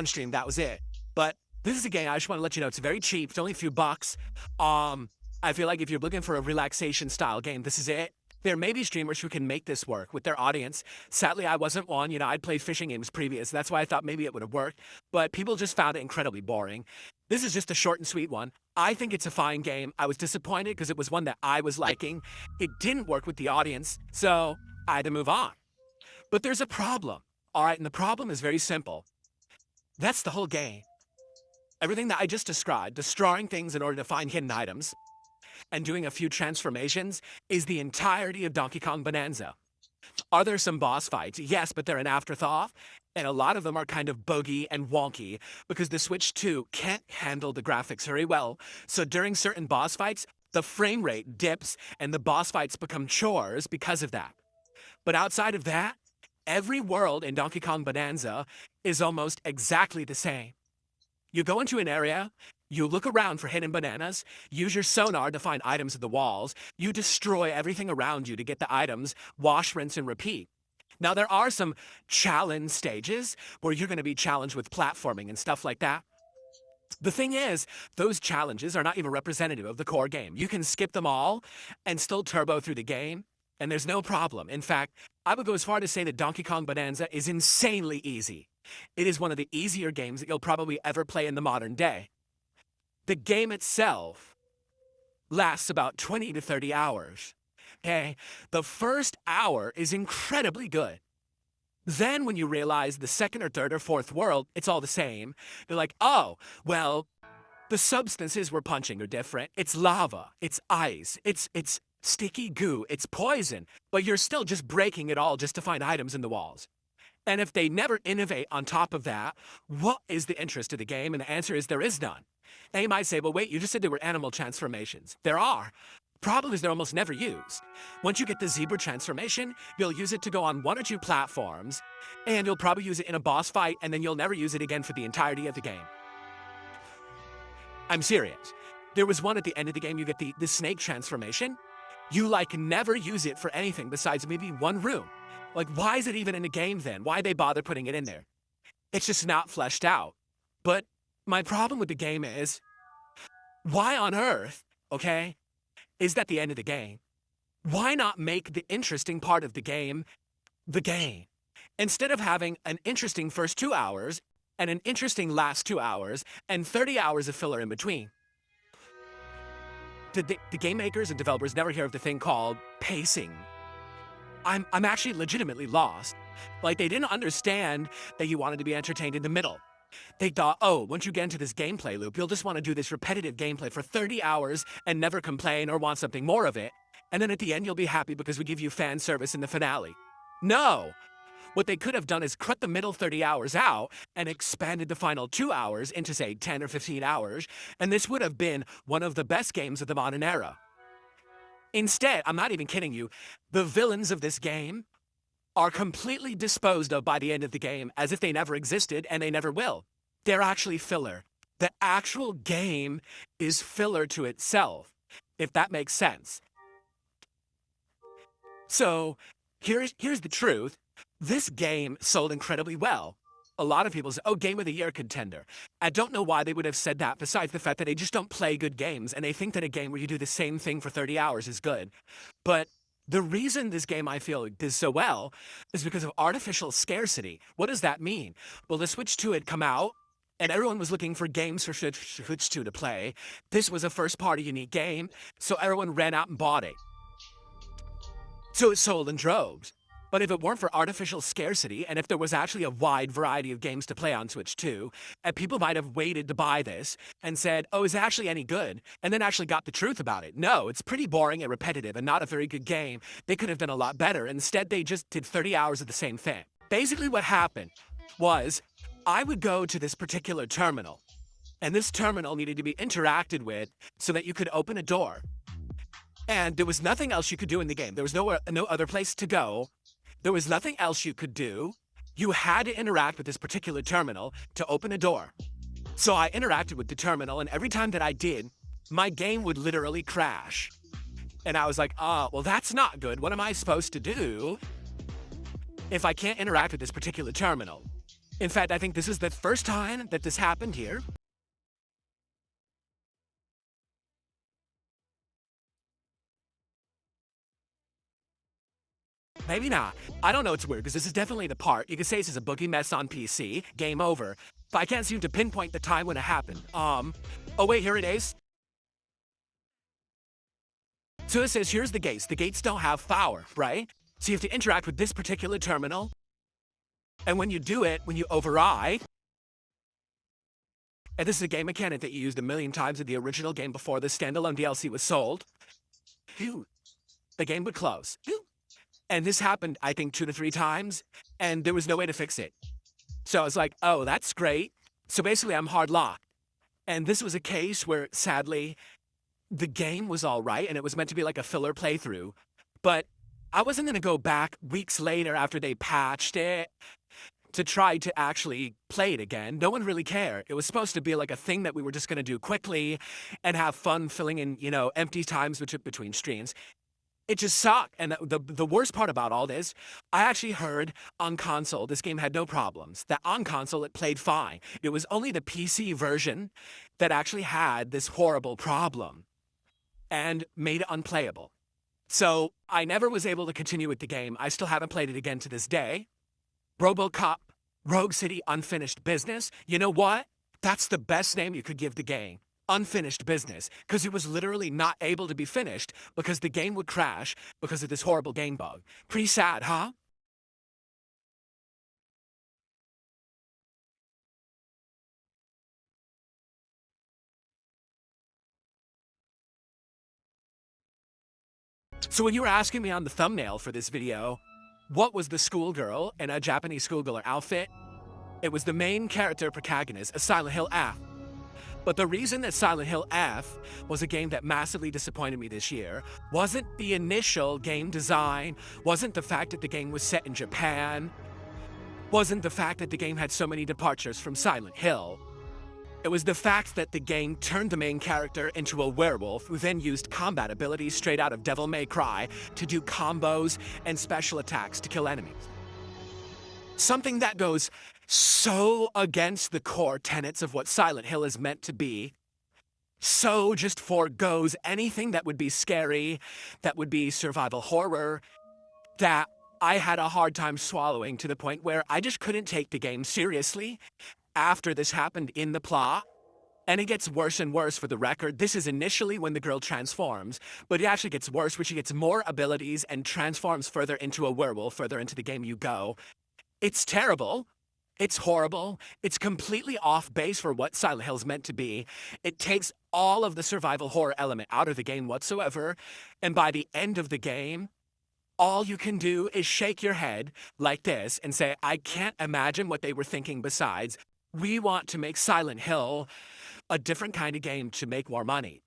stream, that was it. But this is a game I just want to let you know, it's very cheap. It's only a few bucks. I feel like if you're looking for a relaxation style game, this is it. There may be streamers who can make this work with their audience. Sadly, I wasn't one. I'd played fishing games previous. That's why I thought maybe it would have worked. But people just found it incredibly boring. This is just a short and sweet one. I think it's a fine game. I was disappointed because it was one that I was liking. It didn't work with the audience, so I had to move on. But there's a problem. All right, and the problem is very simple. That's the whole game. Everything that I just described, destroying things in order to find hidden items, and doing a few transformations is the entirety of Donkey Kong Bonanza. Are there some boss fights? Yes, but they're an afterthought, and a lot of them are kind of buggy and wonky because the Switch 2 can't handle the graphics very well. So during certain boss fights, the frame rate dips and the boss fights become chores because of that. But outside of that, every world in Donkey Kong Bonanza is almost exactly the same. You go into an area, you look around for hidden bananas, use your sonar to find items in the walls, you destroy everything around you to get the items, wash, rinse, and repeat. Now, there are some challenge stages where you're going to be challenged with platforming and stuff like that. The thing is, those challenges are not even representative of the core game. You can skip them all and still turbo through the game, and there's no problem. In fact, I would go as far to say that Donkey Kong Bonanza is insanely easy. It is one of the easier games that you'll probably ever play in the modern day. The game itself lasts about 20 to 30 hours. Okay? The first hour is incredibly good. Then when you realize the second or third or fourth world, it's all the same, they're like, oh, well, the substances we're punching are different. It's lava, it's ice, it's sticky goo, it's poison, but you're still just breaking it all just to find items in the walls. And if they never innovate on top of that, what is the interest of the game? And the answer is there is none. Now you might say, well, wait, you just said there were animal transformations. There are. Problem is they're almost never used. Once you get the zebra transformation, you'll use it to go on one or two platforms, and you'll probably use it in a boss fight, and then you'll never use it again for the entirety of the game. I'm serious. There was one at the end of the game, you get the snake transformation. You never use it for anything besides maybe one room. Why is it even in the game then? Why they bother putting it in there? It's just not fleshed out. But my problem with the game is, why on earth, okay, is that the end of the game? Why not make the interesting part of the game the game? Instead of having an interesting first 2 hours and an interesting last 2 hours and 30 hours of filler in between. The game makers and developers never hear of the thing called pacing. I'm actually legitimately lost. They didn't understand that you wanted to be entertained in the middle. They thought, oh, once you get into this gameplay loop, you'll just want to do this repetitive gameplay for 30 hours and never complain or want something more of it. And then at the end, you'll be happy because we give you fan service in the finale. No! What they could have done is cut the middle 30 hours out and expanded the final 2 hours into, say, 10 or 15 hours, and this would have been one of the best games of the modern era. Instead, I'm not even kidding you, the villains of this game are completely disposed of by the end of the game as if they never existed and they never will. They're actually filler. The actual game is filler to itself, if that makes sense. So, here's the truth. This game sold incredibly well. A lot of people say, oh, Game of the Year contender. I don't know why they would have said that besides the fact that they just don't play good games and they think that a game where you do the same thing for 30 hours is good. But the reason this game, I feel, did so well is because of artificial scarcity. What does that mean? Well, the Switch 2 had come out, and everyone was looking for games for Switch 2 to play. This was a first-party unique game, so everyone ran out and bought it. So it sold in droves. But if it weren't for artificial scarcity, and if there was actually a wide variety of games to play on Switch 2, and people might have waited to buy this and said, oh, is it actually any good? And then actually got the truth about it. No, it's pretty boring and repetitive and not a very good game. They could have done a lot better. Instead, they just did 30 hours of the same thing. Basically what happened was I would go to this particular terminal, and this terminal needed to be interacted with so that you could open a door. And there was nothing else you could do in the game. There was no other place to go. There was nothing else you could do. You had to interact with this particular terminal to open a door. So I interacted with the terminal, and every time that I did, my game would literally crash. And I was like, oh, well, that's not good. What am I supposed to do if I can't interact with this particular terminal? In fact, I think this is the first time that this happened here. Maybe not. I don't know, it's weird, because this is definitely the part. You could say this is a boogie mess on PC. Game over. But I can't seem to pinpoint the time when it happened. Oh wait, here it is. So it says, here's the gates. The gates don't have power, right? So you have to interact with this particular terminal. And when you do it, when you override, and this is a game mechanic that you used a million times in the original game before the standalone DLC was sold, the game would close. And this happened, I think, 2 to 3 times, and there was no way to fix it. So I was like, oh, that's great. So basically, I'm hard locked. And this was a case where, sadly, the game was all right, and it was meant to be like a filler playthrough. But I wasn't going to go back weeks later after they patched it to try to actually play it again. No one really cared. It was supposed to be like a thing that we were just going to do quickly and have fun filling in, empty times between streams. It just sucked. And the worst part about all this, I actually heard on console, this game had no problems. That on console, it played fine. It was only the PC version that actually had this horrible problem and made it unplayable. So I never was able to continue with the game. I still haven't played it again to this day. RoboCop, Rogue City Unfinished Business. You know what? That's the best name you could give the game. Unfinished business, because it was literally not able to be finished because the game would crash because of this horrible game bug. Pretty sad, huh? So when you were asking me on the thumbnail for this video, what was the schoolgirl in a Japanese schoolgirl outfit? It was the main character protagonist of Silent Hill F. But the reason that Silent Hill F was a game that massively disappointed me this year wasn't the initial game design, wasn't the fact that the game was set in Japan, wasn't the fact that the game had so many departures from Silent Hill. It was the fact that the game turned the main character into a werewolf who then used combat abilities straight out of Devil May Cry to do combos and special attacks to kill enemies. Something that goes so against the core tenets of what Silent Hill is meant to be, so just forgoes anything that would be scary, that would be survival horror, that I had a hard time swallowing to the point where I just couldn't take the game seriously after this happened in the plot. And it gets worse and worse. For the record, this is initially when the girl transforms, but it actually gets worse when she gets more abilities and transforms further into a werewolf further into the game you go. It's terrible. It's horrible. It's completely off base for what Silent Hill's meant to be. It takes all of the survival horror element out of the game whatsoever, and by the end of the game, all you can do is shake your head like this and say, I can't imagine what they were thinking besides, we want to make Silent Hill a different kind of game to make more money.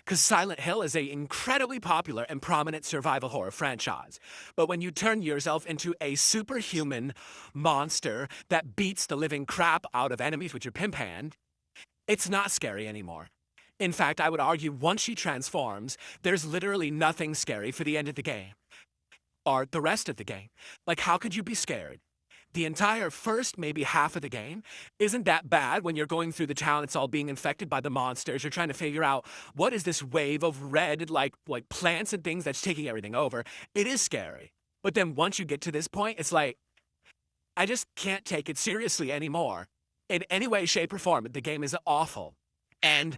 Because Silent Hill is an incredibly popular and prominent survival horror franchise. But when you turn yourself into a superhuman monster that beats the living crap out of enemies with your pimp hand, it's not scary anymore. In fact, I would argue once she transforms, there's literally nothing scary for the end of the game. Or the rest of the game. Like, how could you be scared? The entire first maybe half of the game isn't that bad. When you're going through the town, it's all being infected by the monsters. You're trying to figure out, what is this wave of red, like plants and things that's taking everything over? It is scary. But then once you get to this point, it's like, I just can't take it seriously anymore. In any way, shape, or form, the game is awful. And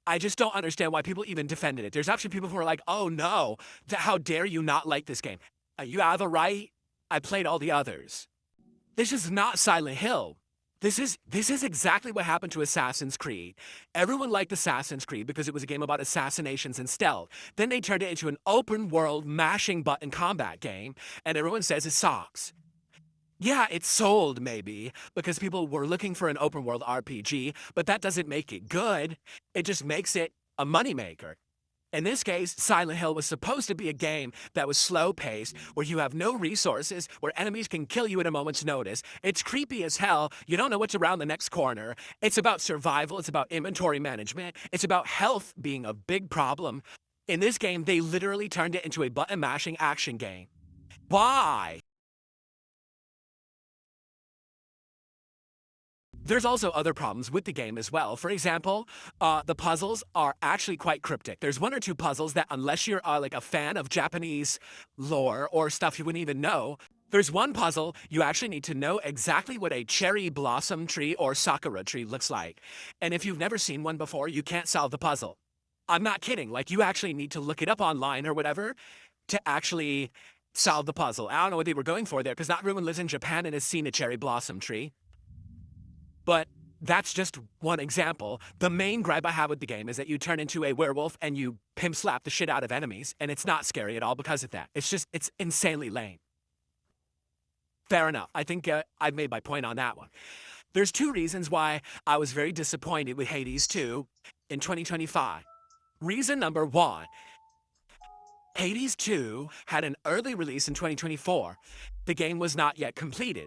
I just don't understand why people even defended it. There's actually people who are like, oh no, how dare you not like this game? You have a right. I played all the others. This is not Silent Hill. This is exactly what happened to Assassin's Creed. Everyone liked Assassin's Creed because it was a game about assassinations and stealth. Then they turned it into an open-world, mashing button combat game, and everyone says it sucks. Yeah, it sold, maybe, because people were looking for an open-world RPG, but that doesn't make it good. It just makes it a moneymaker. In this case, Silent Hill was supposed to be a game that was slow-paced, where you have no resources, where enemies can kill you at a moment's notice. It's creepy as hell. You don't know what's around the next corner. It's about survival. It's about inventory management. It's about health being a big problem. In this game, they literally turned it into a button-mashing action game. Why? There's also other problems with the game as well. For example, the puzzles are actually quite cryptic. There's one or two puzzles that, unless you're like a fan of Japanese lore or stuff you wouldn't even know, there's one puzzle you actually need to know exactly what a cherry blossom tree or sakura tree looks like. And if you've never seen one before, you can't solve the puzzle. I'm not kidding. Like, you actually need to look it up online or whatever to actually solve the puzzle. I don't know what they were going for there, because not everyone lives in Japan and has seen a cherry blossom tree. But that's just one example. The main gripe I have with the game is that you turn into a werewolf and you pimp slap the shit out of enemies, and it's not scary at all because of that. It's insanely lame. Fair enough. I think I've made my point on that one. There's two reasons why I was very disappointed with Hades 2 in 2025. Reason number one, Hades 2 had an early release in 2024. The game was not yet completed.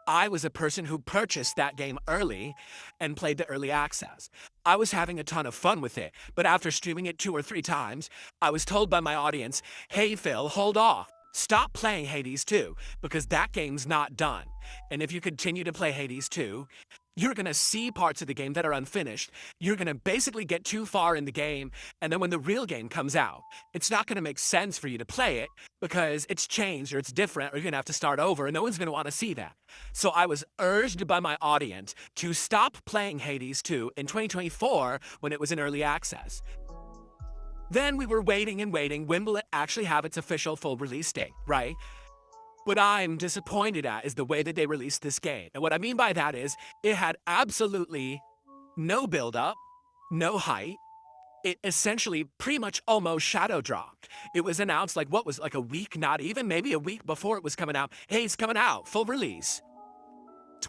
I was a person who purchased that game early and played the early access. I was having a ton of fun with it, but after streaming it 2 or 3 times, I was told by my audience, hey Phil, hold off. Stop playing Hades 2, because that game's not done. And if you continue to play Hades 2, you're going to see parts of the game that are unfinished. You're going to basically get too far in the game, and then when the real game comes out, it's not going to make sense for you to play it because it's changed or it's different, or you're going to have to start over, and no one's going to want to see that. So I was urged by my audience to stop playing Hades 2 in 2024 when it was in early access. Then we were waiting and waiting. When will it actually have its official full release date, right? What I'm disappointed at is the way that they released this game. And what I mean by that is, it had absolutely no build-up, no hype. it essentially pretty much almost shadow dropped. It was announced like what was like a week, not even maybe a week before it was coming out. Hey, it's coming out, full release.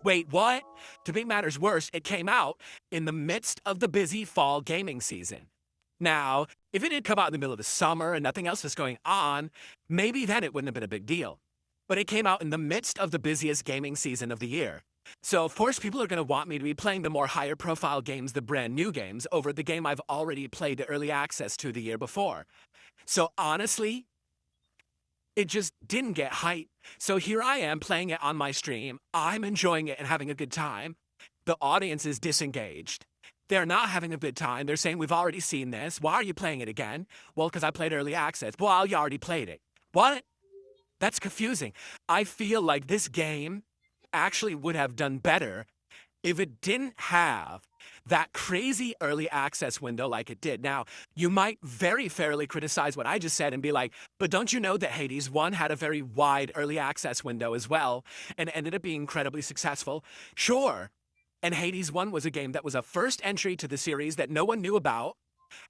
Wait, what? To make matters worse, it came out in the midst of the busy fall gaming season. Now, if it had come out in the middle of the summer and nothing else was going on, maybe then it wouldn't have been a big deal. But it came out in the midst of the busiest gaming season of the year. So, of course, people are going to want me to be playing the more higher profile games, the brand new games, over the game I've already played the early access to the year before. So, honestly, it just didn't get hype. So here I am playing it on my stream. I'm enjoying it and having a good time. The audience is disengaged. They're not having a good time. They're saying, we've already seen this. Why are you playing it again? Well, because I played early access. Well, you already played it. What? That's confusing. I feel like this game actually would have done better if it didn't have that crazy early access window like it did. Now, you might very fairly criticize what I just said and be like, but don't you know that Hades 1 had a very wide early access window as well and ended up being incredibly successful? Sure. And Hades 1 was a game that was a first entry to the series that no one knew about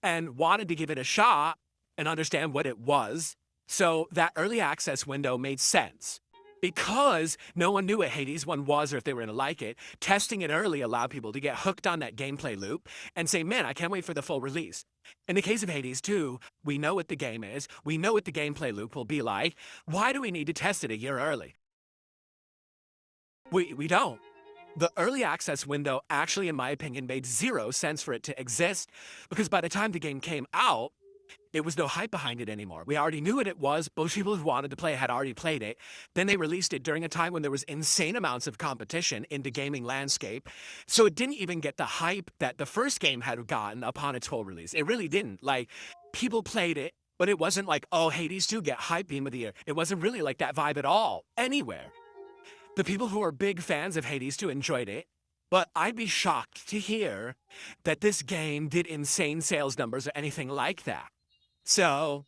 and wanted to give it a shot and understand what it was. So that early access window made sense. Because no one knew what Hades 1 was or if they were going to like it, testing it early allowed people to get hooked on that gameplay loop and say, man, I can't wait for the full release. In the case of Hades 2, we know what the game is. We know what the gameplay loop will be like. Why do we need to test it a year early? We don't. The early access window actually, in my opinion, made zero sense for it to exist because by the time the game came out, it was no hype behind it anymore. We already knew what it was. Most people who wanted to play it had already played it. Then they released it during a time when there was insane amounts of competition in the gaming landscape. So it didn't even get the hype that the first game had gotten upon its full release. It really didn't. Like, people played it, but it wasn't like, oh, Hades 2 get hype beam of the year. It wasn't really like that vibe at all, anywhere. The people who are big fans of Hades 2 enjoyed it. But I'd be shocked to hear that this game did insane sales numbers or anything like that. So,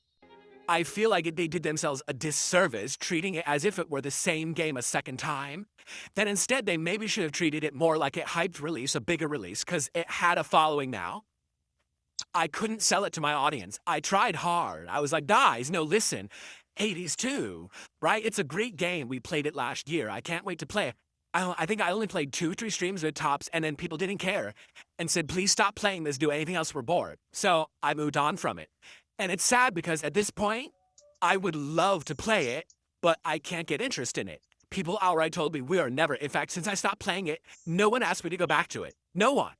I feel like they did themselves a disservice treating it as if it were the same game a second time. Then instead, they maybe should have treated it more like a hyped release, a bigger release, because it had a following now. I couldn't sell it to my audience. I tried hard. I was like, guys, no, listen, Hades 2, right? It's a great game. We played it last year. I can't wait to play it. I think I only played 2-3 streams with tops, and then people didn't care and said, please stop playing this, do anything else, we're bored. So I moved on from it. And it's sad because at this point, I would love to play it, but I can't get interest in it. People outright told me we are never. In fact, since I stopped playing it, no one asked me to go back to it. No one.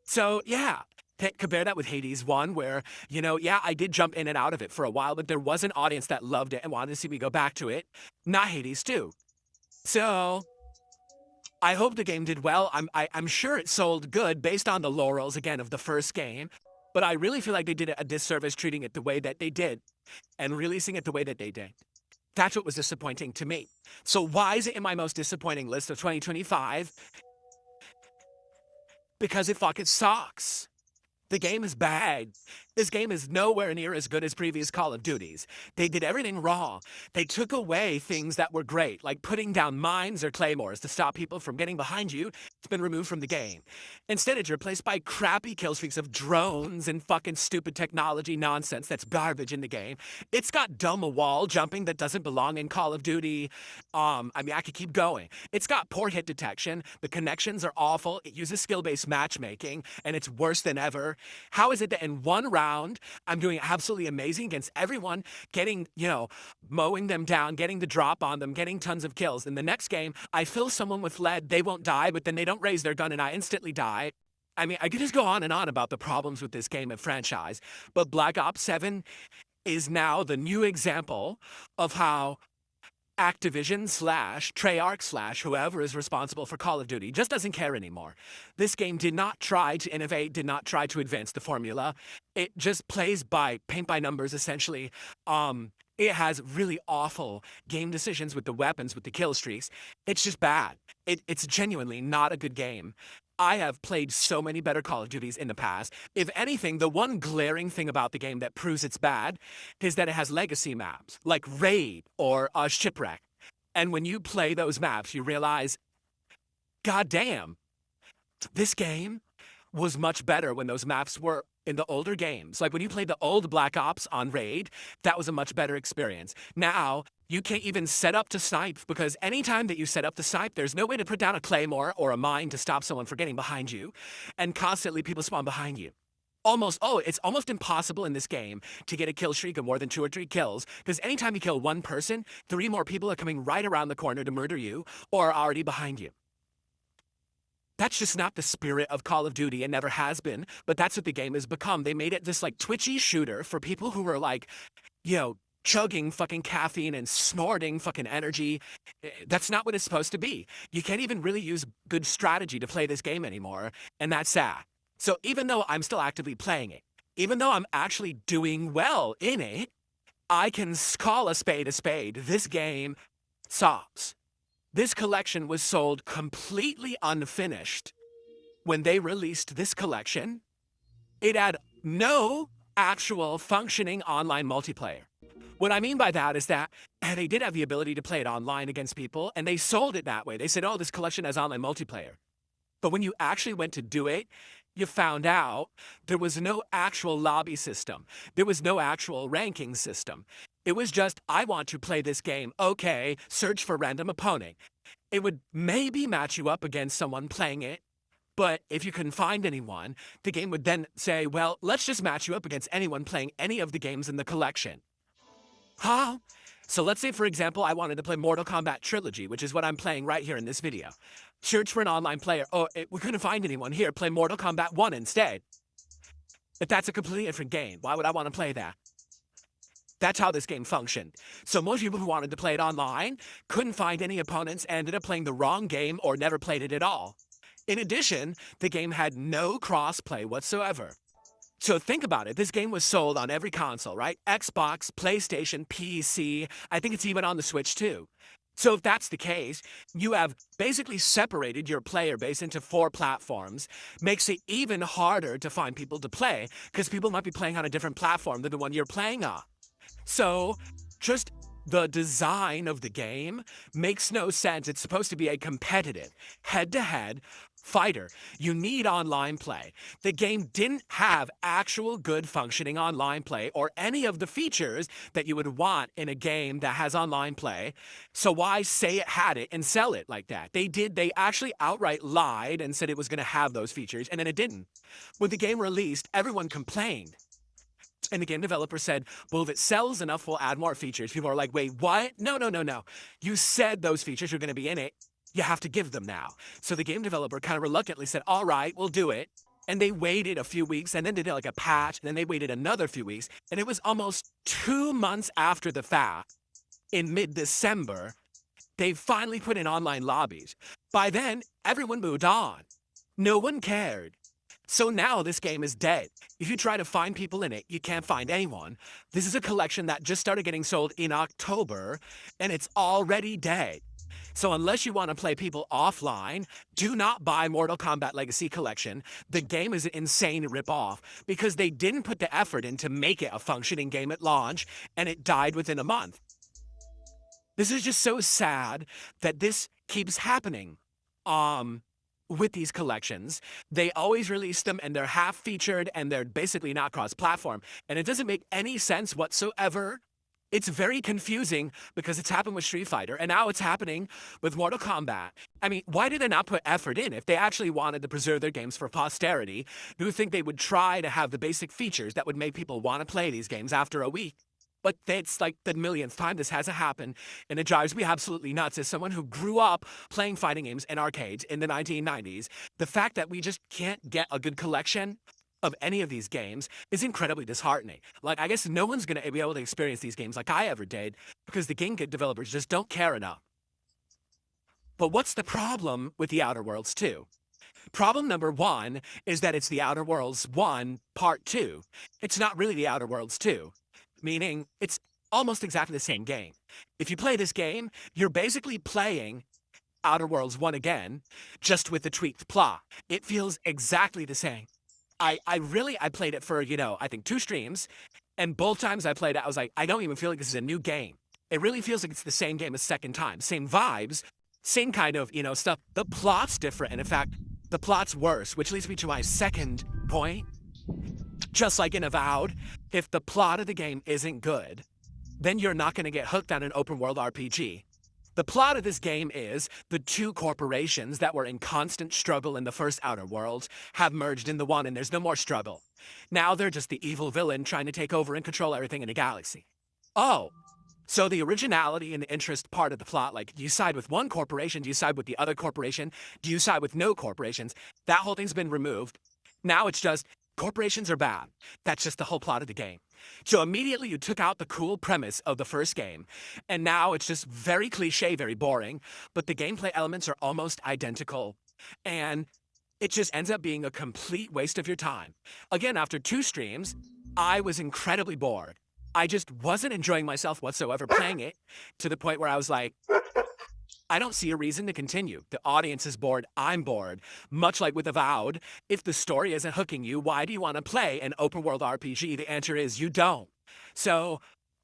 So, yeah. Compare that with Hades 1, where, yeah, I did jump in and out of it for a while, but there was an audience that loved it and wanted to see me go back to it. Not Hades 2. So, I hope the game did well. I'm sure it sold good based on the laurels, again, of the first game. But I really feel like they did a disservice treating it the way that they did and releasing it the way that they did. That's what was disappointing to me. So why is it in my most disappointing list of 2025? Because it fucking sucks. The game is bad. This game is nowhere near as good as previous Call of Duties. They did everything wrong. They took away things that were great, like putting down mines or claymores to stop people from getting behind you. It's been removed from the game. Instead, it's replaced by crappy kill streaks of drones and fucking stupid technology nonsense that's garbage in the game. It's got dumb wall jumping that doesn't belong in Call of Duty. I could keep going. It's got poor hit detection. The connections are awful. It uses skill-based matchmaking, and it's worse than ever. How is it that in one round, I'm doing absolutely amazing against everyone, getting, mowing them down, getting the drop on them, getting tons of kills. In the next game, I fill someone with lead, they won't die, but then they don't raise their gun and I instantly die. I could just go on and on about the problems with this game and franchise, but Black Ops 7 is now the new example of how Activision / Treyarch / whoever is responsible for Call of Duty just doesn't care anymore. This game did not try to innovate, did not try to advance the formula. It just plays by paint by numbers, essentially. It has really awful game decisions with the weapons, with the kill streaks. It's just bad. It's genuinely not a good game. I have played so many better Call of Duties in the past. If anything, the one glaring thing about the game that proves it's bad is that it has legacy maps, like Raid or Shipwreck. And when you play those maps, you realize, God damn, this game was much better when those maps were in the older games. Like when you played the old Black Ops on Raid, that was a much better experience. Now, you can't even set up to snipe because anytime that you set up to snipe, there's no way to put down a claymore or a mine to stop someone from getting behind you. And constantly people spawn behind you. It's almost impossible in this game to get a kill streak of more than 2 or 3 kills because anytime you kill one person, 3 more people are coming right around the corner to murder you or are already behind you. That's just not the spirit of Call of Duty and never has been, but that's what the game has become. They made it this like twitchy shooter for people who were like, chugging fucking caffeine and snorting fucking energy. That's not what it's supposed to be. You can't even really use good strategy to play this game anymore, and that's sad. So even though I'm still actively playing it, even though I'm actually doing well in it, I can call a spade a spade. This game sucks. This collection was sold completely unfinished. When they released this collection, it had no actual functioning online multiplayer. What I mean by that is that they did have the ability to play it online against people, and they sold it that way. They said, oh, this collection has online multiplayer. But when you actually went to do it, you found out there was no actual lobby system. There was no actual ranking system. It was just, I want to play this game. Okay, search for random opponent. It would maybe match you up against someone playing it, but if you couldn't find anyone, the game would then say, well, let's just match you up against anyone playing any of the games in the collection. Huh? So let's say, for example, I wanted to play Mortal Kombat Trilogy, which is what I'm playing right here in this video. Search for an online player. Oh, we couldn't find anyone here. Play Mortal Kombat 1 instead. If that's a completely different game, why would I want to play that? That's how this game functioned. So most people who wanted to play it online couldn't find any opponents, ended up playing the wrong game or never played it at all. In addition, the game had no crossplay whatsoever. So think about it. This game was sold on every console, right? Xbox, PlayStation, PC. I think it's even on the Switch too. So if that's the case, you have basically separated your player base into 4 platforms, makes it even harder to find people to play because people might be playing on a different platform than the one you're playing on. So just the design of the game makes no sense. It's supposed to be a competitive, head-to-head fighter. You need online play. The game didn't have actual good functioning online play or any of the features that you would want in a game that has online play. So why say it had it and sell it like that? They actually outright lied and said it was going to have those features, and then it didn't. When the game released, everyone complained. And the game developer said, well, if it sells enough, we'll add more features. People are like, wait, what? No. You said those features are going to be in it. You have to give them now. So the game developer kind of reluctantly said, all right, we'll do it. And they waited a few weeks, and then they did like a patch, and then they waited another few weeks. And it was almost 2 months after the fact, in mid-December, they finally put in online lobbies. By then, everyone moved on. No one cared. So now this game is dead. If you try to find people in it, you can't find anyone. This is a collection that just started getting sold in October, and it's already dead. So unless you want to play people offline, do not buy Mortal Kombat Legacy Collection. The game is an insane ripoff because they didn't put the effort in to make it a functioning game at launch, and it died within a month. This is just so sad that this keeps happening. With these collections, they always release them and they're half-featured and they're basically not cross-platform. And it doesn't make any sense whatsoever. It's very confusing because it's happened with Street Fighter and now it's happening with Mortal Kombat. I mean, why did they not put effort in? If they actually wanted to preserve their games for posterity, do you think they would try to have the basic features that would make people want to play these games after a week? But it's like the millionth time this hasn't happened, and it drives me absolutely nuts. As someone who grew up playing fighting games in arcades in the 1990s, the fact that we just can't get a good collection of any of these games is incredibly disheartening. Like, I guess no one's going to be able to experience these games like I ever did because the game developers just don't care enough. But what's the problem with The Outer Worlds 2? Problem number 1 is that it's The Outer Worlds 1 Part 2. It's not really The Outer Worlds 2. Meaning, it's almost exactly the same game. If you play this game, you're basically playing Outer Worlds 1 again, just with the tweaked plot. It feels exactly the same. I played it for, I think 2 streams, and both times I played it, I was like, I don't even feel like this is a new game. It really feels like it's the same game a second time. Same vibes, same kind of, stuff. The plot's different, and in fact, The plot's worse, which leads me to my second point. Just like in Avowed, if the plot of the game isn't good, then you're not going to get hooked on an open world RPG. The plot of this game is the two corporations that were in constant struggle in the first Outer Worlds have merged into one and there's no more struggle. Now they're just the evil villain trying to take over and control everything in the galaxy. Oh, so the originality and the interest part of the plot, like, do you side with one corporation? Do you side with the other corporation? Do you side with no corporations? That whole thing's been removed. Now it's just corporations are bad. That's just the whole plot of the game. So immediately you took out the cool premise of the first game, and now it's just very cliche, very boring, but the gameplay elements are almost identical. And it just ends up being a complete waste of your time. Again, after 2 streams, I was incredibly bored. I just wasn't enjoying myself whatsoever playing it, to the point where I was like, I don't see a reason to continue. The audience is bored, I'm bored. Much like with Avowed, if the story isn't hooking you, why do you want to play an open world RPG? The answer is you don't. So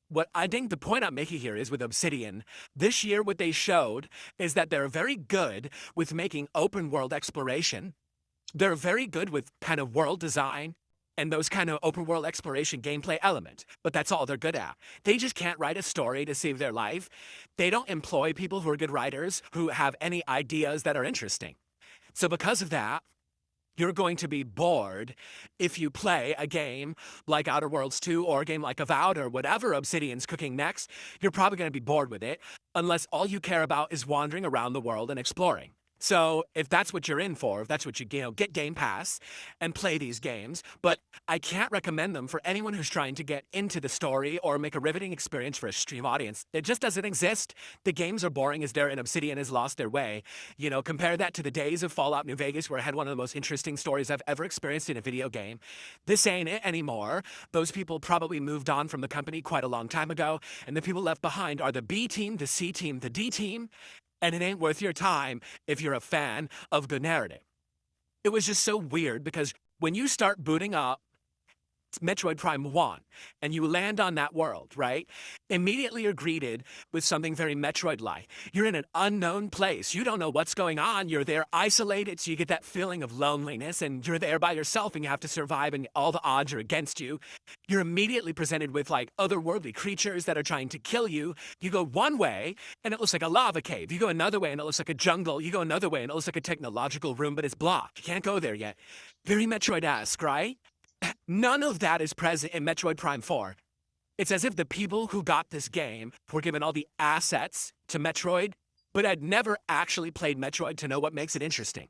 what I think the point I'm making here is with Obsidian, this year what they showed is that they're very good with making open world exploration. They're very good with kind of world design and those kind of open world exploration gameplay element, but that's all they're good at. They just can't write a story to save their life. They don't employ people who are good writers who have any ideas that are interesting. So because of that, you're going to be bored if you play a game like Outer Worlds 2 or a game like Avowed or whatever Obsidian's cooking next. You're probably going to be bored with it unless all you care about is wandering around the world and exploring. So if that's what you're in for, if that's what you get Game Pass and play these games, but I can't recommend them for anyone who's trying to get into the story or make a riveting experience for a stream audience. It just doesn't exist. The games are boring as dirt and Obsidian has lost their way. You know, compare that to the days of Fallout New Vegas where I had one of the most interesting stories I've ever experienced in a video game. This ain't it anymore. Those people probably moved on from the company quite a long time ago, and the people left behind are the B team, the C team, the D team, and it ain't worth your time if you're a fan of good narrative. It was just so weird because when you start booting up Metroid Prime 1 and you land on that world, right? Immediately you're greeted with something very Metroid-like. You're in an unknown place. You don't know what's going on. You're there isolated, so you get that feeling of loneliness, and you're there by yourself and you have to survive and all the odds are against you. You're immediately presented with like otherworldly creatures that are trying to kill you. You go one way and it looks like a lava cave. You go another way and it looks like a jungle. You go another way and it looks like a technological room, but it's blocked. You can't go there yet. Very Metroid-esque, right? None of that is present in Metroid Prime 4. It's as if the people who got this game were given all the assets to Metroid, but had never actually played Metroid to know what makes it interesting.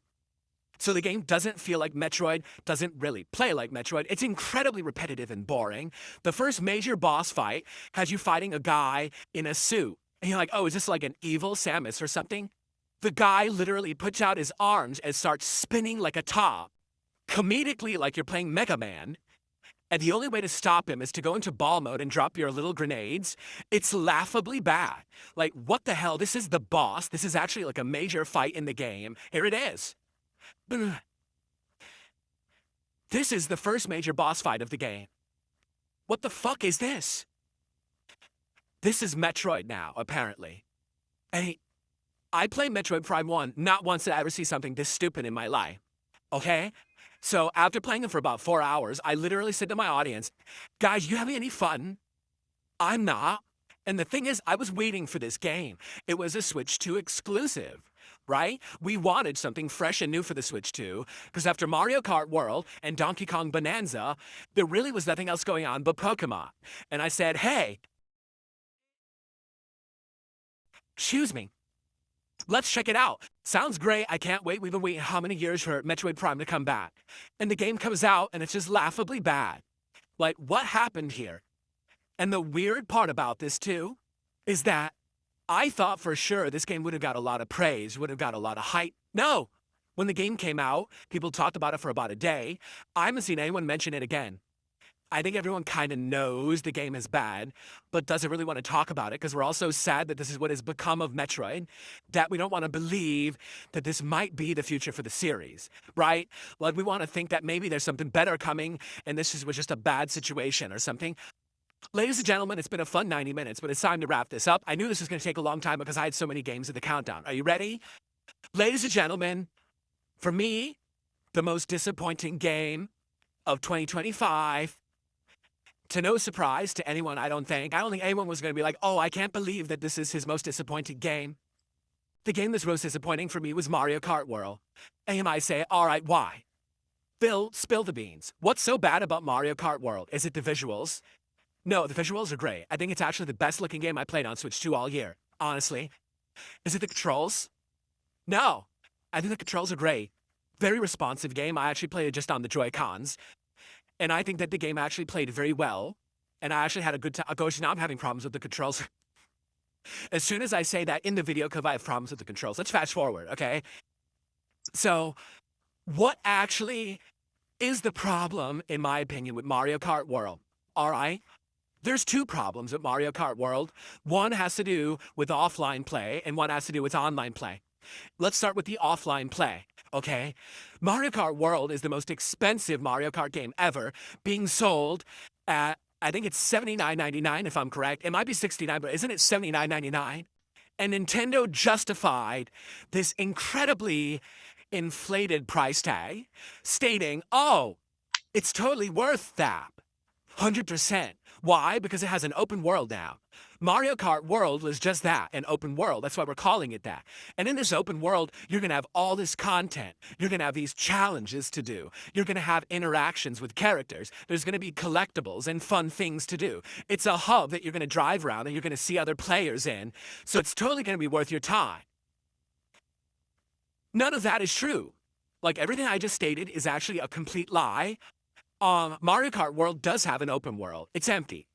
So the game doesn't feel like Metroid, doesn't really play like Metroid. It's incredibly repetitive and boring. The first major boss fight has you fighting a guy in a suit. And you're like, oh, is this like an evil Samus or something? The guy literally puts out his arms and starts spinning like a top, comedically like you're playing Mega Man, and the only way to stop him is to go into ball mode and drop your little grenades. It's laughably bad. Like, what the hell? This is the boss. This is actually like a major fight in the game. Here it is. This is the first major boss fight of the game. What the fuck is this? This is Metroid now, apparently. And I play Metroid Prime 1. Not once did I ever see something this stupid in my life. Okay? So after playing it for about 4 hours, I literally said to my audience, guys, you having any fun? I'm not. And the thing is, I was waiting for this game. It was a Switch 2 exclusive, right? We wanted something fresh and new for the Switch 2, because after Mario Kart World and Donkey Kong Bonanza, there really was nothing else going on but Pokemon. And I said, hey, excuse me, let's check it out. Sounds great. I can't wait. We've been waiting how many years for Metroid Prime to come back. And the game comes out and it's just laughably bad. Like, what happened here? And the weird part about this, too, is that I thought for sure this game would have got a lot of praise, would have got a lot of hype. No! When the game came out, people talked about it for about a day. I haven't seen anyone mention it again. I think everyone kind of knows the game is bad, but doesn't really want to talk about it because we're all so sad that this is what has become of Metroid, that we don't want to believe that this might be the future for the series, right? Like, we want to think that maybe there's something better coming and this was just a bad situation or something. Ladies and gentlemen, it's been a fun 90 minutes, but it's time to wrap this up. I knew this was going to take a long time because I had so many games in the countdown. Are you ready? Ladies and gentlemen, for me, the most disappointing game of 2025. To no surprise to anyone, I don't think. I don't think anyone was going to be like, oh, I can't believe that this is his most disappointing game. The game that's most disappointing for me was Mario Kart World. And I say, all right, why? Phil, spill the beans. What's so bad about Mario Kart World? Is it the visuals? No, the visuals are great. I think it's actually the best looking game I played on Switch 2 all year, honestly. Is it the controls? No. I think the controls are great. Very responsive game. I actually played it just on the Joy-Cons. And I think that the game actually played very well. And I actually had a good time. Gosh, now I'm having problems with the controls. As soon as I say that in the video, because I have problems with the controls. Let's fast forward, okay? So, what actually is the problem, in my opinion, with Mario Kart World? All right? There's two problems with Mario Kart World. One has to do with offline play, and one has to do with online play. Let's start with the offline play, okay? Mario Kart World is the most expensive Mario Kart game ever, being sold at, I think it's $79.99 if I'm correct. It might be $69, but isn't it $79.99? And Nintendo justified this incredibly inflated price tag, stating, oh, it's totally worth that. 100%. Why? Because it has an open world now. Mario Kart World was just that, an open world. That's why we're calling it that. And in this open world, you're going to have all this content. You're going to have these challenges to do. You're going to have interactions with characters. There's going to be collectibles and fun things to do. It's a hub that you're going to drive around and you're going to see other players in. So it's totally going to be worth your time. None of that is true. Like, everything I just stated is actually a complete lie. Mario Kart World does have an open world. It's empty.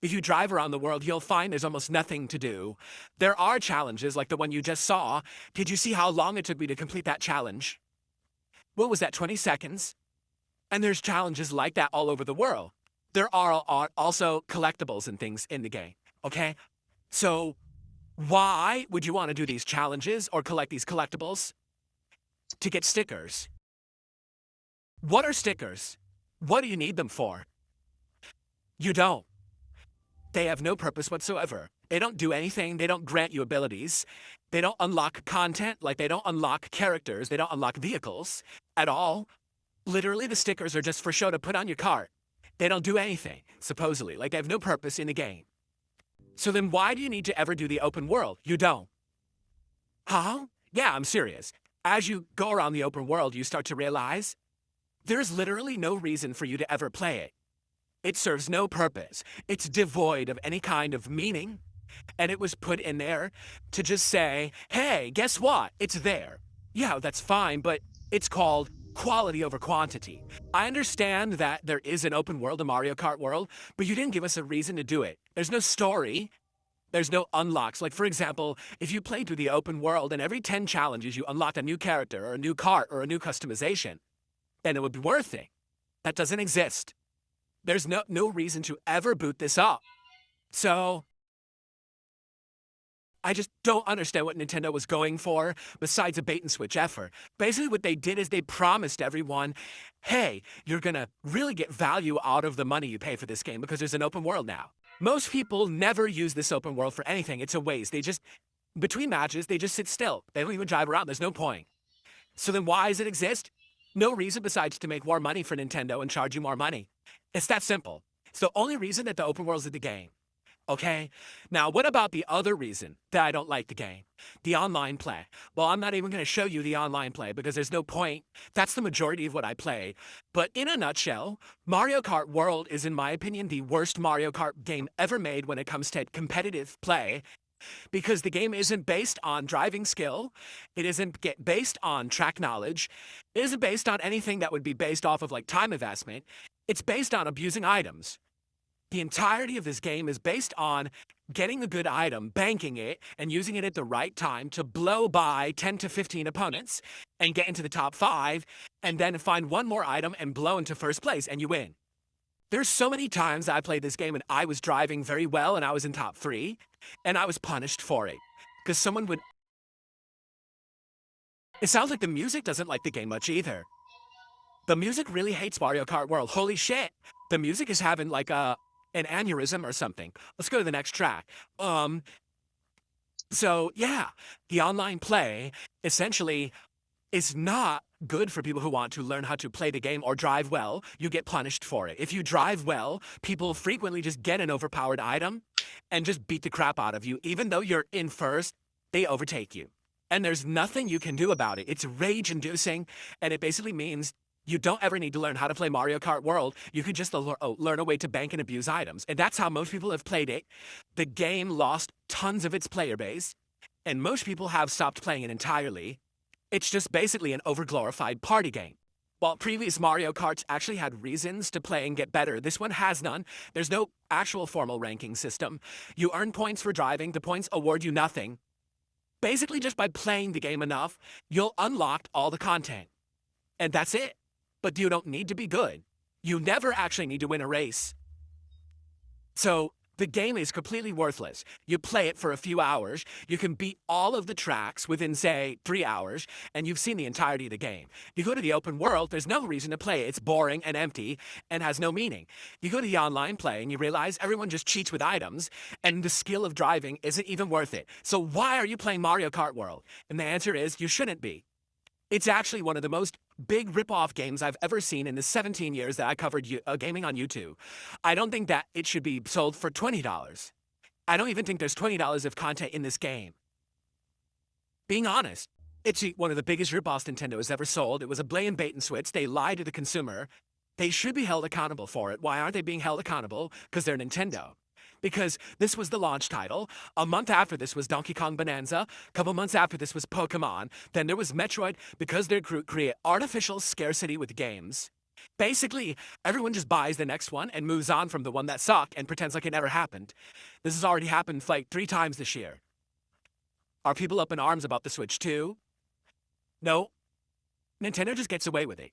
If you drive around the world, you'll find there's almost nothing to do. There are challenges like the one you just saw. Did you see how long it took me to complete that challenge? What was that, 20 seconds? And there's challenges like that all over the world. There are also collectibles and things in the game, okay? So why would you want to do these challenges or collect these collectibles? To get stickers. What are stickers? What do you need them for? You don't. They have no purpose whatsoever. They don't do anything. They don't grant you abilities. They don't unlock content, like they don't unlock characters. They don't unlock vehicles at all. Literally, the stickers are just for show to put on your cart. They don't do anything, supposedly. Like, they have no purpose in the game. So then why do you need to ever do the open world? You don't. Huh? Yeah, I'm serious. As you go around the open world, you start to realize there's literally no reason for you to ever play it. It serves no purpose. It's devoid of any kind of meaning. And it was put in there to just say, hey, guess what? It's there. Yeah, that's fine, but it's called quality over quantity. I understand that there is an open world, a Mario Kart world, but you didn't give us a reason to do it. There's no story. There's no unlocks. Like, for example, if you played through the open world and every 10 challenges you unlocked a new character or a new cart or a new customization, then it would be worth it. That doesn't exist. There's no reason to ever boot this up. So I just don't understand what Nintendo was going for besides a bait and switch effort. Basically what they did is they promised everyone, hey, you're gonna really get value out of the money you pay for this game because there's an open world now. Most people never use this open world for anything. It's a waste. They just, between matches, they just sit still. They don't even drive around. There's no point. So then why does it exist? No reason besides to make more money for Nintendo and charge you more money. It's that simple. It's the only reason that the open world is in the game. Okay? Now, what about the other reason that I don't like the game? The online play. Well, I'm not even going to show you the online play because there's no point. That's the majority of what I play. But in a nutshell, Mario Kart World is, in my opinion, the worst Mario Kart game ever made when it comes to competitive play. Because the game isn't based on driving skill, it isn't based on track knowledge, it isn't based on anything that would be based off of like time investment. It's based on abusing items. The entirety of this game is based on getting a good item, banking it, and using it at the right time to blow by 10 to 15 opponents and get into the top 5, and then find one more item and blow into first place, and you win. There's so many times I played this game and I was driving very well and I was in top 3, and I was punished for it. Because someone would... It sounds like the music doesn't like the game much either. The music really hates Mario Kart World. Holy shit. The music is having like an aneurysm or something. Let's go to the next track. So yeah, the online play essentially is not good for people who want to learn how to play the game or drive well. You get punished for it. If you drive well, people frequently just get an overpowered item and just beat the crap out of you. Even though you're in first, they overtake you. And there's nothing you can do about it. It's rage-inducing, and it basically means you don't ever need to learn how to play Mario Kart World. You could just learn a way to bank and abuse items. And that's how most people have played it. The game lost tons of its player base, and most people have stopped playing it entirely. It's just basically an overglorified party game. While previous Mario Karts actually had reasons to play and get better, this one has none. There's no actual formal ranking system. You earn points for driving. The points award you nothing. Basically, just by playing the game enough, you'll unlock all the content. And that's it. But you don't need to be good. You never actually need to win a race. So, the game is completely worthless. You play it for a few hours, you can beat all of the tracks within, say, 3 hours, and you've seen the entirety of the game. You go to the open world, there's no reason to play it. It's boring and empty and has no meaning. You go to the online play and you realize everyone just cheats with items, and the skill of driving isn't even worth it. So why are you playing Mario Kart World? And the answer is you shouldn't be. It's actually one of the most big rip-off games I've ever seen in the 17 years that I covered gaming on YouTube. I don't think that it should be sold for $20. I don't even think there's $20 of content in this game. Being honest, it's one of the biggest rip-offs Nintendo has ever sold. It was a blatant bait and switch. They lied to the consumer. They should be held accountable for it. Why aren't they being held accountable? Because they're Nintendo. Because this was the launch title. A month after this was Donkey Kong Bonanza. A couple months after this was Pokemon. Then there was Metroid, because they create artificial scarcity with games. Basically, everyone just buys the next one and moves on from the one that sucked and pretends like it never happened. This has already happened like 3 times this year. Are people up in arms about the Switch 2? No. Nintendo just gets away with it.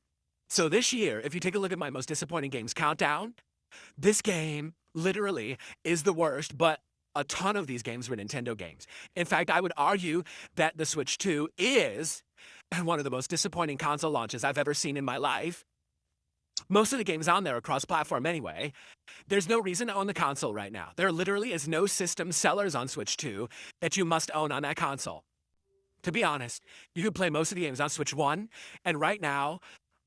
So this year, if you take a look at my most disappointing games countdown, this game literally is the worst, but a ton of these games were Nintendo games. In fact, I would argue that the Switch 2 is one of the most disappointing console launches I've ever seen in my life. Most of the games on there are cross-platform anyway. There's no reason to own the console right now. There literally is no system sellers on Switch 2 that you must own on that console. To be honest, you can play most of the games on Switch 1, and right now,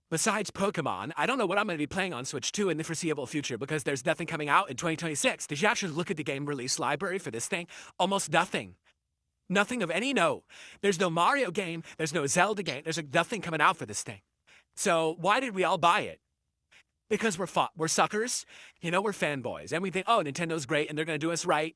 besides Pokemon, I don't know what I'm going to be playing on Switch 2 in the foreseeable future because there's nothing coming out in 2026. Did you actually look at the game release library for this thing? Almost nothing. Nothing of any note. There's no Mario game. There's no Zelda game. There's nothing coming out for this thing. So why did we all buy it? Because we're suckers. You know, we're fanboys. And we think, oh, Nintendo's great and they're going to do us right.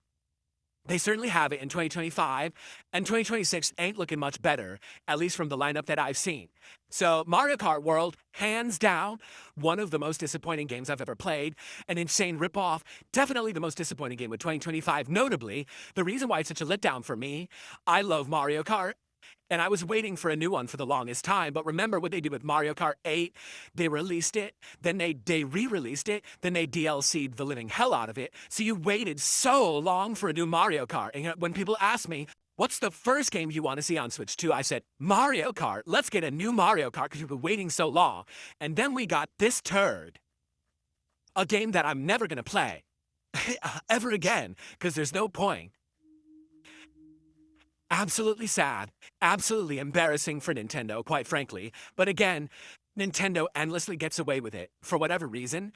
They certainly have it in 2025, and 2026 ain't looking much better, at least from the lineup that I've seen. So Mario Kart World, hands down, one of the most disappointing games I've ever played, an insane ripoff, definitely the most disappointing game of 2025. Notably, the reason why it's such a letdown for me, I love Mario Kart, and I was waiting for a new one for the longest time, but remember what they did with Mario Kart 8? They released it, then they re-released it, then they DLC'd the living hell out of it. So you waited so long for a new Mario Kart. And when people ask me, what's the first game you want to see on Switch 2? I said, Mario Kart. Let's get a new Mario Kart because you've been waiting so long. And then we got this turd. A game that I'm never going to play. Ever again, because there's no point. Absolutely sad, absolutely embarrassing for Nintendo, quite frankly. But again, Nintendo endlessly gets away with it for whatever reason.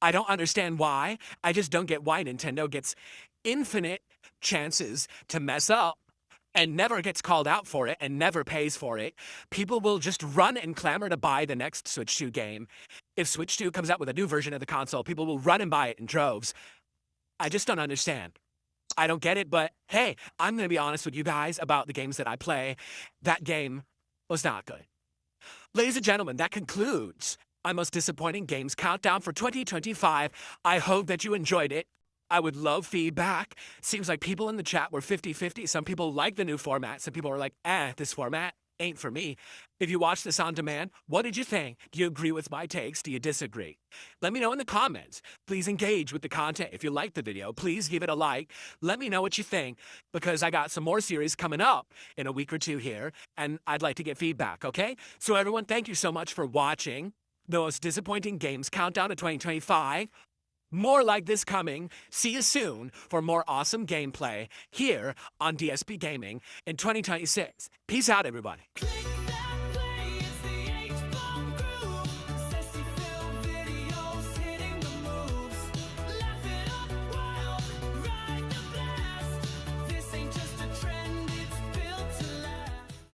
I don't understand why. I just don't get why Nintendo gets infinite chances to mess up and never gets called out for it and never pays for it. People will just run and clamor to buy the next Switch 2 game. If Switch 2 comes out with a new version of the console, people will run and buy it in droves. I just don't understand. I don't get it, but hey, I'm going to be honest with you guys about the games that I play. That game was not good. Ladies and gentlemen, that concludes my most disappointing games countdown for 2025. I hope that you enjoyed it. I would love feedback. Seems like people in the chat were 50-50. Some people like the new format. Some people are like, this format ain't for me. If you watch this on demand, what did you think? Do you agree with my takes? Do you disagree? Let me know in the comments. Please engage with the content. If you like the video, please give it a like. Let me know what you think, because I got some more series coming up in a week or two here, and I'd like to get feedback, okay? So everyone, thank you so much for watching the most disappointing games countdown of 2025. More like this coming. See you soon for more awesome gameplay here on DSP Gaming in 2026. Peace out, everybody.